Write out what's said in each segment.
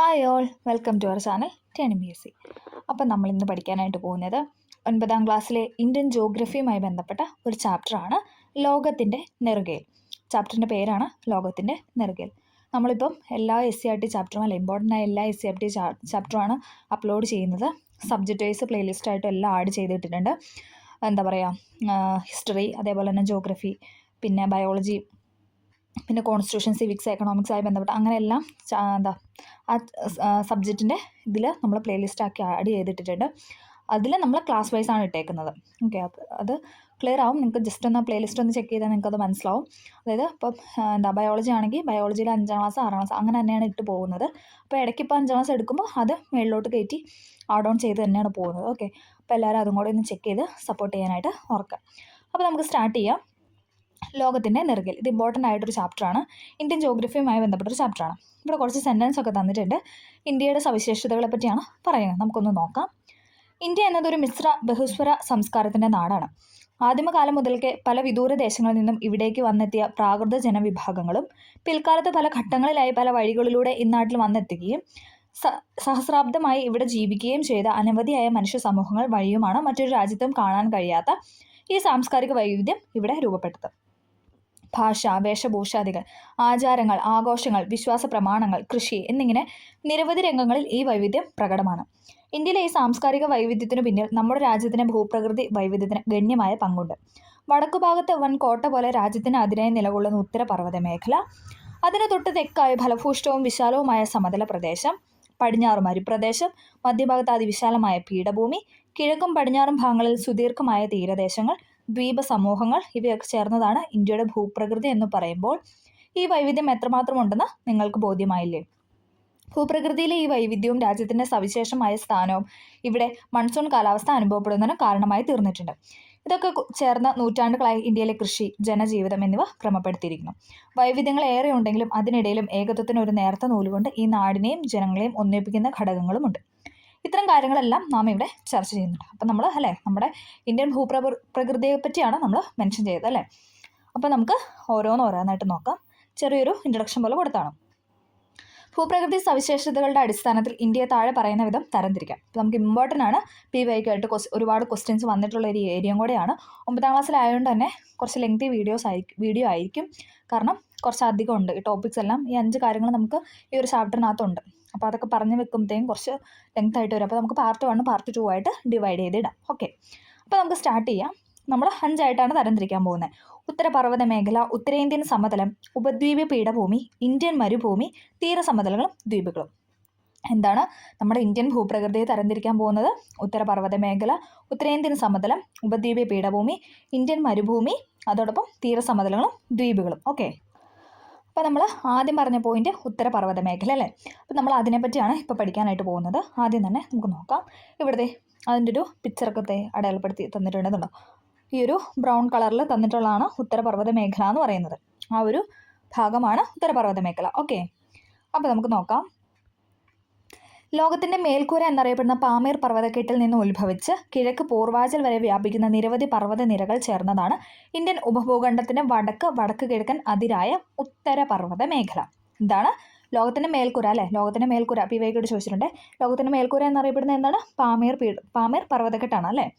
Hi all, welcome to our channel TNPSC. അപ്പം നമ്മളിന്ന് പഠിക്കാനായിട്ട് പോകുന്നത് 9ാം ക്ലാസ്സിലെ ഇന്ത്യൻ ജോഗ്രഫിയുമായി ബന്ധപ്പെട്ട ഒരു ചാപ്റ്ററാണ് ലോകത്തിൻ്റെ നെറുകയിൽ. ചാപ്റ്ററിൻ്റെ പേരാണ് ലോകത്തിൻ്റെ നെറുകയിൽ. നമ്മളിപ്പം എല്ലാ SCERT ചാപ്റ്ററും അല്ല ഇമ്പോർട്ടൻ്റ് ആയ എല്ലാ SCERT ചാപ്റ്ററുമാണ് അപ്ലോഡ് ചെയ്യുന്നത്. സബ്ജക്റ്റ് വൈസ് പ്ലേലിസ്റ്റായിട്ടും എല്ലാം ആഡ് ചെയ്തിട്ടിട്ടുണ്ട്. എന്താ പറയുക, ഹിസ്റ്ററി, അതേപോലെ തന്നെ ജോഗ്രഫി, പിന്നെ ബയോളജി, പിന്നെ കോൺസ്റ്റിറ്റ്യൂഷൻ, സിവിക്സ്, എക്കണോമിക്സ് ആയി ബന്ധപ്പെട്ട അങ്ങനെയെല്ലാം ആ സബ്ജക്റ്റിൻ്റെ ഇതിൽ നമ്മൾ പ്ലേലിസ്റ്റാക്കി ആഡ് ചെയ്തിട്ടിട്ടുണ്ട്. അതിൽ നമ്മൾ ക്ലാസ് വൈസ് ആണ് ഇട്ടേക്കുന്നത്. ഓക്കെ, അത് ക്ലിയർ ആവും. നിങ്ങൾക്ക് ജസ്റ്റ് ഒന്ന് പ്ലേലിസ്റ്റ് ഒന്ന് ചെക്ക് ചെയ്താൽ നിങ്ങൾക്കത് മനസ്സിലാവും. അതായത് ഇപ്പം ബയോളജി ആണെങ്കിൽ ബയോളജിയിൽ 5ാം ക്ലാസ് 6ാം ക്ലാസ് അങ്ങനെ തന്നെയാണ് ഇട്ട് പോകുന്നത്. അപ്പോൾ ഇടയ്ക്ക് ഇപ്പോൾ 5ാം ക്ലാസ് എടുക്കുമ്പോൾ അത് മുകളിലോട്ട് കയറ്റി ആഡ് ഓൺ ചെയ്ത് തന്നെയാണ് പോകുന്നത്. ഓക്കെ, അപ്പോൾ എല്ലാവരും അതും കൂടെ ഒന്ന് ചെക്ക് ചെയ്ത് സപ്പോർട്ട് ചെയ്യാനായിട്ട് ഓർക്കുക. അപ്പോൾ നമുക്ക് സ്റ്റാർട്ട് ചെയ്യാം. ലോകത്തിൻ്റെ നെറുകയിൽ. ഇത് ഇമ്പോർട്ടൻ്റ് ആയിട്ടൊരു ചാപ്റ്ററാണ്. ഇന്ത്യൻ ജോഗ്രഫിയുമായി ബന്ധപ്പെട്ടൊരു ചാപ്റ്ററാണ്. ഇവിടെ കുറച്ച് സെൻറ്റൻസ് ഒക്കെ തന്നിട്ടുണ്ട്. ഇന്ത്യയുടെ സവിശേഷതകളെ പറ്റിയാണ് പറയുന്നത്. നമുക്കൊന്ന് നോക്കാം. ഇന്ത്യ എന്നതൊരു മിശ്ര ബഹുസ്വര സംസ്കാരത്തിൻ്റെ നാടാണ്. ആദിമകാലം മുതൽക്കേ പല വിദൂര ദേശങ്ങളിൽ നിന്നും ഇവിടേക്ക് വന്നെത്തിയ പ്രാകൃത ജനവിഭാഗങ്ങളും പിൽക്കാലത്ത് പല ഘട്ടങ്ങളിലായി പല വഴികളിലൂടെ ഇന്നാട്ടിൽ വന്നെത്തുകയും സഹസ്രാബ്ദമായി ഇവിടെ ജീവിക്കുകയും ചെയ്ത അനവധിയായ മനുഷ്യ സമൂഹങ്ങൾ വഴിയുമാണ് മറ്റൊരു രാജ്യത്തും കാണാൻ കഴിയാത്ത ഈ സാംസ്കാരിക വൈവിധ്യം ഇവിടെ രൂപപ്പെട്ടത്. ഭാഷ, വേഷഭൂഷാദികൾ, ആചാരങ്ങൾ, ആഘോഷങ്ങൾ, വിശ്വാസ പ്രമാണങ്ങൾ, കൃഷി എന്നിങ്ങനെ നിരവധി രംഗങ്ങളിൽ ഈ വൈവിധ്യം പ്രകടമാണ്. ഇന്ത്യയിലെ ഈ സാംസ്കാരിക വൈവിധ്യത്തിനു പിന്നിൽ നമ്മുടെ രാജ്യത്തിൻ്റെ ഭൂപ്രകൃതി വൈവിധ്യത്തിന് ഗണ്യമായ പങ്കുണ്ട്. വടക്കുഭാഗത്ത് വൻ കോട്ട പോലെ രാജ്യത്തിന് അതിനായി നിലകൊള്ളുന്ന ഉത്തരപർവ്വത മേഖല, അതിന് തൊട്ട് തെക്കായി ഫലഭൂഷ്ടവും വിശാലവുമായ സമതല പ്രദേശം, പടിഞ്ഞാറ് മരുപ്രദേശം, മധ്യഭാഗത്ത് അതിവിശാലമായ പീഠഭൂമി, കിഴക്കും പടിഞ്ഞാറും ഭാഗങ്ങളിൽ സുദീർഘമായ തീരദേശങ്ങൾ, ദ്വീപ സമൂഹങ്ങൾ, ഇവയൊക്കെ ചേർന്നതാണ് ഇന്ത്യയുടെ ഭൂപ്രകൃതി എന്ന് പറയുമ്പോൾ ഈ വൈവിധ്യം എത്രമാത്രം ഉണ്ടെന്ന് നിങ്ങൾക്ക് ബോധ്യമായില്ലേ? ഭൂപ്രകൃതിയിലെ ഈ വൈവിധ്യവും രാജ്യത്തിൻ്റെ സവിശേഷമായ സ്ഥാനവും ഇവിടെ മൺസൂൺ കാലാവസ്ഥ അനുഭവപ്പെടുന്നതിന് കാരണമായി തീർന്നിട്ടുണ്ട്. ഇതൊക്കെ ചേർന്ന നൂറ്റാണ്ടുകളായി ഇന്ത്യയിലെ കൃഷി, ജനജീവിതം എന്നിവ ക്രമപ്പെടുത്തിയിരിക്കുന്നു. വൈവിധ്യങ്ങൾ ഏറെ ഉണ്ടെങ്കിലും അതിനിടയിലും ഏകത്വത്തിന് ഒരു നേർത്ത നൂലുകൊണ്ട് ഈ നാടിനെയും ജനങ്ങളെയും ഒന്നിപ്പിക്കുന്ന ഘടകങ്ങളുമുണ്ട്. ഇത്തരം കാര്യങ്ങളെല്ലാം നാം ഇവിടെ ചർച്ച ചെയ്യുന്നുണ്ട്. അപ്പം നമ്മൾ നമ്മുടെ ഇന്ത്യൻ ഭൂപ്രകൃതിയെ പറ്റിയാണ് നമ്മൾ മെൻഷൻ ചെയ്തത് അല്ലേ. അപ്പം നമുക്ക് ഓരോന്നായിട്ട് നോക്കാം. ചെറിയൊരു ഇൻട്രൊഡക്ഷൻ പോലെ കൊടുത്താണ്. ഭൂപ്രകൃതി സവിശേഷതകളുടെ അടിസ്ഥാനത്തിൽ ഇന്ത്യയെ താഴെ പറയുന്ന വിധം തരംതിരിക്കാം. അപ്പോൾ നമുക്ക് ഇമ്പോർട്ടൻ്റ് ആണ്. PYK ആയിട്ട് ഒരുപാട് ക്വസ്റ്റ്യൻസ് വന്നിട്ടുള്ള ഒരു ഏരിയയും കൂടെയാണ്. 9ാം ക്ലാസ്സിലായതുകൊണ്ട് തന്നെ കുറച്ച് ലെങ്തി വീഡിയോ ആയിരിക്കും. കാരണം കുറച്ച് അധികം ഉണ്ട്. ഈ ടോപ്പിക്സ് എല്ലാം, ഈ 5 കാര്യങ്ങൾ നമുക്ക് ഈ ഒരു ചാപ്റ്ററിനകത്തുണ്ട്. അപ്പോൾ അതൊക്കെ പറഞ്ഞു വെക്കുമ്പോഴത്തേക്കും കുറച്ച് ലെങ്ത് ആയിട്ട് വരും. അപ്പോൾ നമുക്ക് പാർട്ട് 1, പാർട്ട് 2 ആയിട്ട് ഡിവൈഡ് ചെയ്തിടാം. ഓക്കെ, അപ്പോൾ നമുക്ക് സ്റ്റാർട്ട് ചെയ്യാം. നമ്മൾ 5 ആയിട്ടാണ് തരംതിരിക്കാൻ പോകുന്നത്. ഉത്തരപർവ്വത മേഖല, ഉത്തരേന്ത്യൻ സമതലം, ഉപദ്വീപ പീഠഭൂമി, ഇന്ത്യൻ മരുഭൂമി, തീരസമതലങ്ങളും ദ്വീപുകളും. എന്താണ് നമ്മുടെ ഇന്ത്യൻ ഭൂപ്രകൃതിയെ തരംതിരിക്കാൻ പോകുന്നത്? ഉത്തരപർവ്വത മേഖല, ഉത്തരേന്ത്യൻ സമതലം, ഉപദ്വീപ പീഠഭൂമി, ഇന്ത്യൻ മരുഭൂമി, അതോടൊപ്പം തീരസമതലങ്ങളും ദ്വീപുകളും. ഓക്കെ, അപ്പോൾ നമ്മൾ ആദ്യം പറഞ്ഞ പോയിന്റ് ഉത്തരപർവ്വത മേഖല അല്ലേ. അപ്പോൾ നമ്മൾ അതിനെപ്പറ്റിയാണ് ഇപ്പോൾ പഠിക്കാനായിട്ട് പോകുന്നത്. ആദ്യം തന്നെ നമുക്ക് നോക്കാം. ഇവിടുത്തെ അതിൻ്റെ ഒരു പിക്ചറൊക്കെ അടയാളപ്പെടുത്തി തന്നിട്ടുണ്ടെന്നുണ്ടോ? ഈ ഒരു ബ്രൗൺ കളറിൽ തന്നിട്ടുള്ളതാണ് ഉത്തരപർവ്വത മേഖല എന്ന് പറയുന്നത്. ആ ഒരു ഭാഗമാണ് ഉത്തരപർവ്വത മേഖല. ഓക്കെ, അപ്പോൾ നമുക്ക് നോക്കാം. ലോകത്തിൻ്റെ മേൽക്കൂര എന്നറിയപ്പെടുന്ന പാമീർ പർവ്വതക്കെട്ടിൽ നിന്ന് ഉത്ഭവിച്ച് കിഴക്ക് പൂർവാചൽ വരെ വ്യാപിക്കുന്ന നിരവധി പർവ്വത നിരകൾ ചേർന്നതാണ് ഇന്ത്യൻ ഉപഭൂഖണ്ഡത്തിൻ്റെ വടക്ക് കിഴക്കൻ അതിരായ ഉത്തരപർവ്വത മേഖല. എന്താണ് ലോകത്തിൻ്റെ മേൽക്കൂര അല്ലേ? ലോകത്തിൻ്റെ മേൽക്കൂര PYK ചോദിച്ചിട്ടുണ്ട്. ലോകത്തിൻ്റെ മേൽക്കൂര എന്നറിയപ്പെടുന്നത് എന്താണ്? പാമീർ പർവ്വതക്കെട്ടാണ് അല്ലേ.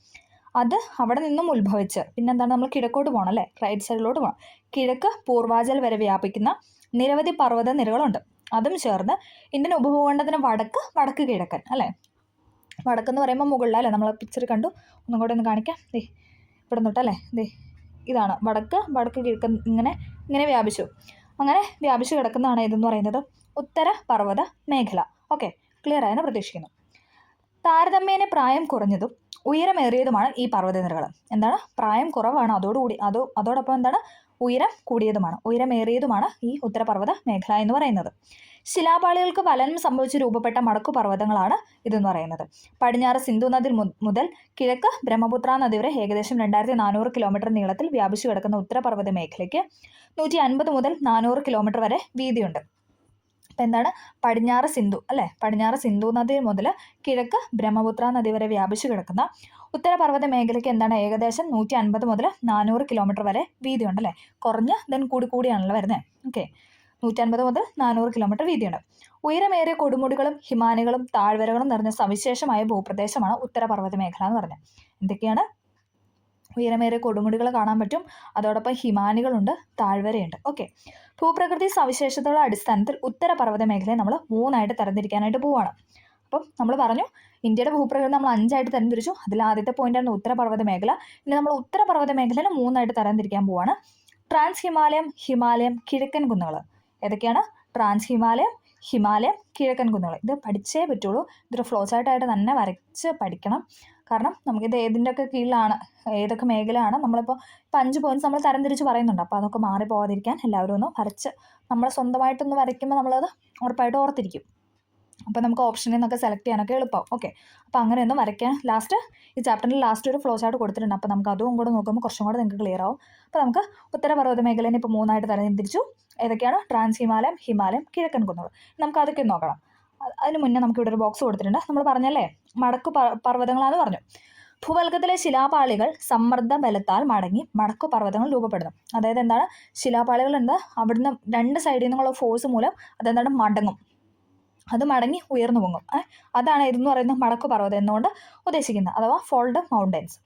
അത് അവിടെ നിന്നും ഉത്ഭവിച്ച് പിന്നെന്താണ്, നമ്മൾ കിഴക്കോട്ട് പോകണം അല്ലേ, റൈറ്റ് സൈഡിലോട്ട് പോകണം. കിഴക്ക് പൂർവാചൽ വരെ വ്യാപിക്കുന്ന നിരവധി പർവ്വത നിരകളുണ്ട്. അതും ചേർന്ന് ഇന്ത്യൻ ഉപഭൂഖണ്ഡത്തിന് വടക്ക് കിഴക്കൻ അല്ലേ. വടക്കെന്ന് പറയുമ്പോൾ മുകളിലല്ലേ, നമ്മൾ പിക്ചർ കണ്ടു. ഒന്നും കൂടെ ഒന്ന് കാണിക്കാം. ഇവിടെ തൊട്ടല്ലേ, ഇതാണ് വടക്ക് കിഴക്കൻ. ഇങ്ങനെ വ്യാപിച്ചു. അങ്ങനെ വ്യാപിച്ചു കിടക്കുന്നതാണ് ഇതെന്ന് പറയുന്നത് ഉത്തരപർവ്വത മേഖല. ഓക്കെ, ക്ലിയർ ആയെന്ന് പ്രതീക്ഷിക്കുന്നു. താരതമ്യേന പ്രായം കുറഞ്ഞതും ഉയരമേറിയതുമാണ് ഈ പർവ്വതനിരകൾ. എന്താണ്? പ്രായം കുറവാണ്, അതോടൊപ്പം എന്താണ്, ഉയരം കൂടിയതുമാണ്, ഉയരമേറിയതുമാണ് ഈ ഉത്തരപർവ്വത മേഖല എന്ന് പറയുന്നത്. ശിലാപാളികൾക്ക് വലനം സംഭവിച്ച് രൂപപ്പെട്ട മടക്കു പർവ്വതങ്ങളാണ് ഇതെന്ന് പറയുന്നത്. പടിഞ്ഞാറ് സിന്ധു നദി മുതൽ കിഴക്ക് ബ്രഹ്മപുത്ര നദി വരെ ഏകദേശം 2400 കിലോമീറ്റർ നീളത്തിൽ വ്യാപിച്ചു കിടക്കുന്ന ഉത്തരപർവ്വത മേഖലയ്ക്ക് 150 മുതൽ 400 കിലോമീറ്റർ വരെ വീതിയുണ്ട്. അപ്പം എന്താണ്, പടിഞ്ഞാറ് സിന്ധു അല്ലേ, പടിഞ്ഞാറ് സിന്ധു നദി മുതൽ കിഴക്ക് ബ്രഹ്മപുത്ര നദി വരെ വ്യാപിച്ചു കിടക്കുന്ന ഉത്തരപർവ്വത മേഖലയ്ക്ക് എന്താണ് ഏകദേശം 150 മുതൽ 400 കിലോമീറ്റർ വരെ വീതിയുണ്ട് അല്ലേ. കുറഞ്ഞ് കൂടിയാണല്ലോ വരുന്നത്. ഓക്കെ, 150 മുതൽ 400 കിലോമീറ്റർ വീതിയുണ്ട്. ഉയരമേറിയ കൊടുമുടികളും ഹിമാനികളും താഴ്വരകളും നിറഞ്ഞ സവിശേഷമായ ഭൂപ്രദേശമാണ് ഉത്തരപർവ്വത മേഖല എന്ന് പറഞ്ഞത്. എന്തൊക്കെയാണ്? ഉയരമേറിയ കൊടുമുടികൾ കാണാൻ പറ്റും, അതോടൊപ്പം ഹിമാനികളുണ്ട്, താഴ്വരയുണ്ട്. ഓക്കെ, ഭൂപ്രകൃതി സവിശേഷതകളുടെ അടിസ്ഥാനത്തിൽ ഉത്തരപർവ്വത മേഖലയെ നമ്മൾ 3ആയിട്ട് തരംതിരിക്കാനായിട്ട് പോവുകയാണ്. അപ്പം നമ്മൾ പറഞ്ഞു ഇന്ത്യയുടെ ഭൂപ്രകൃതി നമ്മൾ 5ആയിട്ട് തരംതിരിച്ചു. അതിൽ ആദ്യത്തെ പോയിന്റാണ് ഉത്തരപർവ്വത മേഖല. ഇനി നമ്മൾ ഉത്തരപർവ്വത മേഖലയെ 3ആയിട്ട് തരംതിരിക്കാൻ പോവുകയാണ്. ട്രാൻസ് ഹിമാലയം, ഹിമാലയം, കിഴക്കൻ കുന്നുകൾ. ഏതൊക്കെയാണ്? ട്രാൻസ് ഹിമാലയം, ഹിമാലയം, കിഴക്കൻ കുന്നുകൾ. ഇത് പഠിച്ചേ പറ്റുള്ളൂ. ഇതൊരു ഫ്ലോ ചാർട്ടായിട്ട് തന്നെ വരച്ച് പഠിക്കണം. കാരണം നമുക്കിത് ഏതിൻ്റെയൊക്കെ കീഴിലാണ്, ഏതൊക്കെ മേഖലയാണ്, നമ്മളിപ്പോൾ 5 പോയിന്റ്സ് നമ്മൾ തരംതിരിച്ച് പറയുന്നുണ്ട്. അപ്പോൾ അതൊക്കെ മാറിപ്പോകാതിരിക്കാൻ എല്ലാവരും ഒന്ന് വരച്ച് നമ്മൾ സ്വന്തമായിട്ടൊന്ന് വരയ്ക്കുമ്പോൾ നമ്മളത് ഉറപ്പായിട്ട് ഓർത്തിരിക്കും. അപ്പോൾ നമുക്ക് ഓപ്ഷനിൽ നിന്നൊക്കെ സെലക്ട് ചെയ്യാനൊക്കെ എളുപ്പമാവും. ഓക്കെ, അപ്പോൾ അങ്ങനെയൊന്ന് വരയ്ക്കാൻ ലാസ്റ്റ് ഈ ചാപ്റ്ററിൽ ലാസ്റ്റ് ഒരു ഫ്ലോ ചാർട്ട് കൊടുത്തിട്ടുണ്ട്. അപ്പോൾ നമുക്ക് അതും കൂടെ നോക്കുമ്പോൾ കുറച്ചും കൂടെ നിങ്ങൾക്ക് ക്ലിയർ ആവും. അപ്പോൾ നമുക്ക് ഉത്തരപർവ്വത മേഖലയെ ഇപ്പോൾ 3ആയിട്ട് തരംതിരിച്ചു. ഏതൊക്കെയാണ്? ട്രാൻസ് ഹിമാലയം, ഹിമാലയം, കിഴക്കൻ കുന്നുകൾ. നമുക്ക് അതൊക്കെ നോക്കണം. അതിന് മുന്നേ നമുക്കിവിടെ ഒരു ബോക്സ് കൊടുത്തിട്ടുണ്ട്. നമ്മൾ പറഞ്ഞല്ലേ മടക്കു പർവ്വതങ്ങളാണെന്ന് പറഞ്ഞു. ഭൂവൽക്കത്തിലെ ശിലാപാളികൾ സമ്മർദ്ദ ബലത്താൽ മടങ്ങി മടക്കു പർവ്വതങ്ങൾ രൂപപ്പെടുന്നു. അതായത് എന്താണ്? ശിലാപാളികൾ ഉണ്ട്, അവിടുന്ന് 2 സൈഡിൽ നിന്നുള്ള ഫോഴ്സ് മൂലം അതെന്താണ്? മടങ്ങും. അത് മടങ്ങി ഉയർന്നു പൊങ്ങും. അതാണ് ഇതെന്ന് പറയുന്നത് മടക്കു പർവ്വതം എന്നുകൊണ്ട് ഉദ്ദേശിക്കുന്നത്, അഥവാ ഫോൾഡ് മൗണ്ടൻസ്.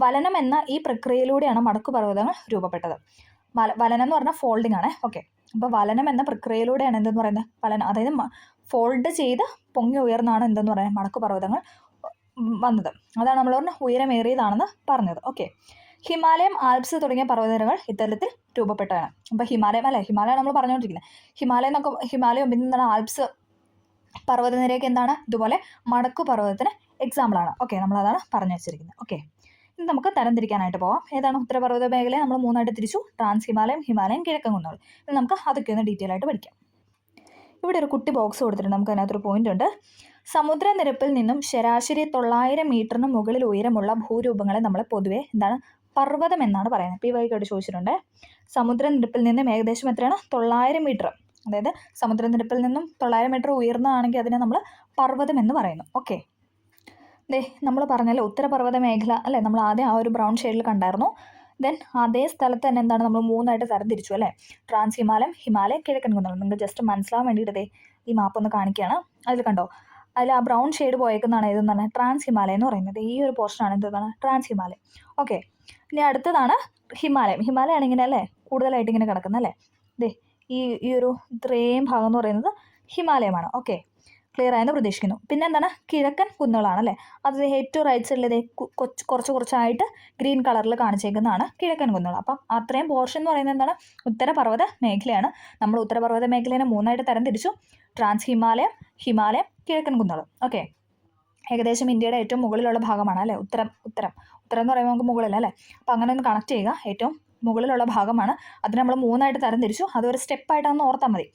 വലനം എന്ന ഈ പ്രക്രിയയിലൂടെയാണ് മടക്കു പർവ്വതങ്ങൾ രൂപപ്പെട്ടത്. വലനം എന്ന് പറഞ്ഞാൽ ഫോൾഡിംഗ് ആണ്. ഓക്കെ, അപ്പോൾ വലനം എന്ന പ്രക്രിയയിലൂടെയാണ് എന്തെന്ന് പറയുന്നത്? വലനം, അതായത് ഫോൾഡ് ചെയ്ത് പൊങ്ങി ഉയർന്നാണ് എന്തെന്ന് പറയുന്നത്? മടക്കു പർവ്വതങ്ങൾ വന്നത്. അതാണ് നമ്മൾ പറഞ്ഞ ഉയരമേറിയതാണെന്ന് പറഞ്ഞത്. ഓക്കെ, ഹിമാലയം, ആൽപ്സ് തുടങ്ങിയ പർവ്വതനിരകൾ ഇത്തരത്തിൽ രൂപപ്പെട്ടതാണ്. അപ്പോൾ ഹിമാലയം അല്ലേ, ഹിമാലയം നമ്മൾ പറഞ്ഞുകൊണ്ടിരിക്കുന്നത്. ഹിമാലയം എന്നൊക്കെ, ഹിമാലയം പിന്നെ എന്താണ്? ആൽപ്സ് പർവ്വതനിരയൊക്കെ എന്താണ്? ഇതുപോലെ മടക്കു പർവ്വതത്തിന് എക്സാമ്പിളാണ്. ഓക്കെ, നമ്മളതാണ് പറഞ്ഞു വെച്ചിരിക്കുന്നത്. ഓക്കെ, ഇനി നമുക്ക് തരംതിരിക്കാനായിട്ട് പോവാം. ഏതാണ്? ഉത്തരപർവ്വത മേഖലയെ നമ്മൾ 3ആയിട്ട് തിരിച്ചു. ട്രാൻസ് ഹിമാലയം, ഹിമാലയം, കിഴക്കൻ കുന്നുകൾ. ഇനി നമുക്ക് അതൊക്കെ ഒന്ന് ഡീറ്റെയിൽ ആയിട്ട് പഠിക്കാം. ഇവിടെ ഒരു കുട്ടി ബോക്സ് കൊടുത്തിട്ടുണ്ട്. നമുക്ക് അതിനകത്തൊരു പോയിന്റ് ഉണ്ട്. സമുദ്രനിരപ്പിൽ നിന്നും ശരാശരി 900 മീറ്ററിന് മുകളിൽ ഉയരമുള്ള ഭൂരൂപങ്ങളെ നമ്മൾ പൊതുവെ എന്താണ്? പർവ്വതം എന്നാണ് പറയുന്നത്. PYക്കായിട്ട് ചോദിച്ചിട്ടുണ്ട്. സമുദ്രനിരപ്പിൽ നിന്നും ഏകദേശം എത്രയാണ്? 900 മീറ്റർ. അതായത് സമുദ്രനിരപ്പിൽ നിന്നും 900 മീറ്റർ ഉയർന്നതാണെങ്കിൽ അതിനെ നമ്മൾ പർവ്വതം എന്ന് പറയുന്നു. ഓക്കെ, നമ്മൾ പറഞ്ഞല്ലോ ഉത്തരപർവ്വത മേഖല അല്ലേ, നമ്മൾ ആദ്യം ആ ഒരു ബ്രൗൺ ഷെയ്ഡിൽ കണ്ടായിരുന്നു. ദെൻ അതേ സ്ഥലത്ത് തന്നെ എന്താണ് നമ്മൾ 3ആയിട്ട് തരംതിരിച്ചു അല്ലേ? ട്രാൻസ് ഹിമാലയം, ഹിമാലയം, കിഴക്കൻ കുന്നുകൾ. നിങ്ങൾക്ക് ജസ്റ്റ് മനസ്സിലാവാൻ വേണ്ടിയിട്ട് ഈ മാപ്പ് ഒന്ന് കാണിക്കുകയാണ്. അതിൽ കണ്ടോ, അതിൽ ആ ബ്രൗൺ ഷെയ്ഡ് പോയേക്കുന്നതാണ് ഇതെന്ന് ട്രാൻസ് ഹിമാലയം എന്ന് പറയുന്നത്. ഈ ഒരു പോർഷനാണ് എന്താണ്? ട്രാൻസ് ഹിമാലയം. ഓക്കെ, ഇനി അടുത്തതാണ് ഹിമാലയം. ഹിമാലയം ആണ് ഇങ്ങനെ അല്ലേ കൂടുതലായിട്ട് ഇങ്ങനെ കിടക്കുന്നത് അല്ലേ? ഈ ഒരു ഇത്രയും ഭാഗം എന്ന് പറയുന്നത് ഹിമാലയമാണ്. ഓക്കെ, ക്ലിയർ ആയെന്ന് പ്രതീക്ഷിക്കുന്നു. പിന്നെ എന്താണ്? കിഴക്കൻ കുന്നുകളാണ് അല്ലേ? അത് ഏറ്റവും റൈറ്റ് സൈഡിൽ കുറച്ചായിട്ട് ഗ്രീൻ കളറിൽ കാണിച്ചേക്കുന്നതാണ് കിഴക്കൻ കുന്നുകൾ. അപ്പം അത്രയും പോർഷൻ എന്ന് പറയുന്നത് എന്താണ്? ഉത്തരപർവ്വത മേഖലയാണ്. നമ്മൾ ഉത്തരപർവ്വത മേഖലയെ 3ആയിട്ട് തരംതിരിച്ചു. ട്രാൻസ് ഹിമാലയം, ഹിമാലയം, കിഴക്കൻ കുന്നുകൾ. ഓക്കെ, ഏകദേശം ഇന്ത്യയുടെ ഏറ്റവും മുകളിലുള്ള ഭാഗമാണ് അല്ലേ ഉത്തരം എന്ന് പറയുമ്പോൾ നമുക്ക് മുകളിൽ അല്ലേ? അപ്പോൾ അങ്ങനെ ഒന്ന് കണക്ട് ചെയ്യുക. ഏറ്റവും മുകളിലുള്ള ഭാഗമാണ്. അതിന് നമ്മൾ 3ആയിട്ട് തരംതിരിച്ചു. അതൊരു സ്റ്റെപ്പായിട്ടൊന്ന് ഓർത്താൽ മതി.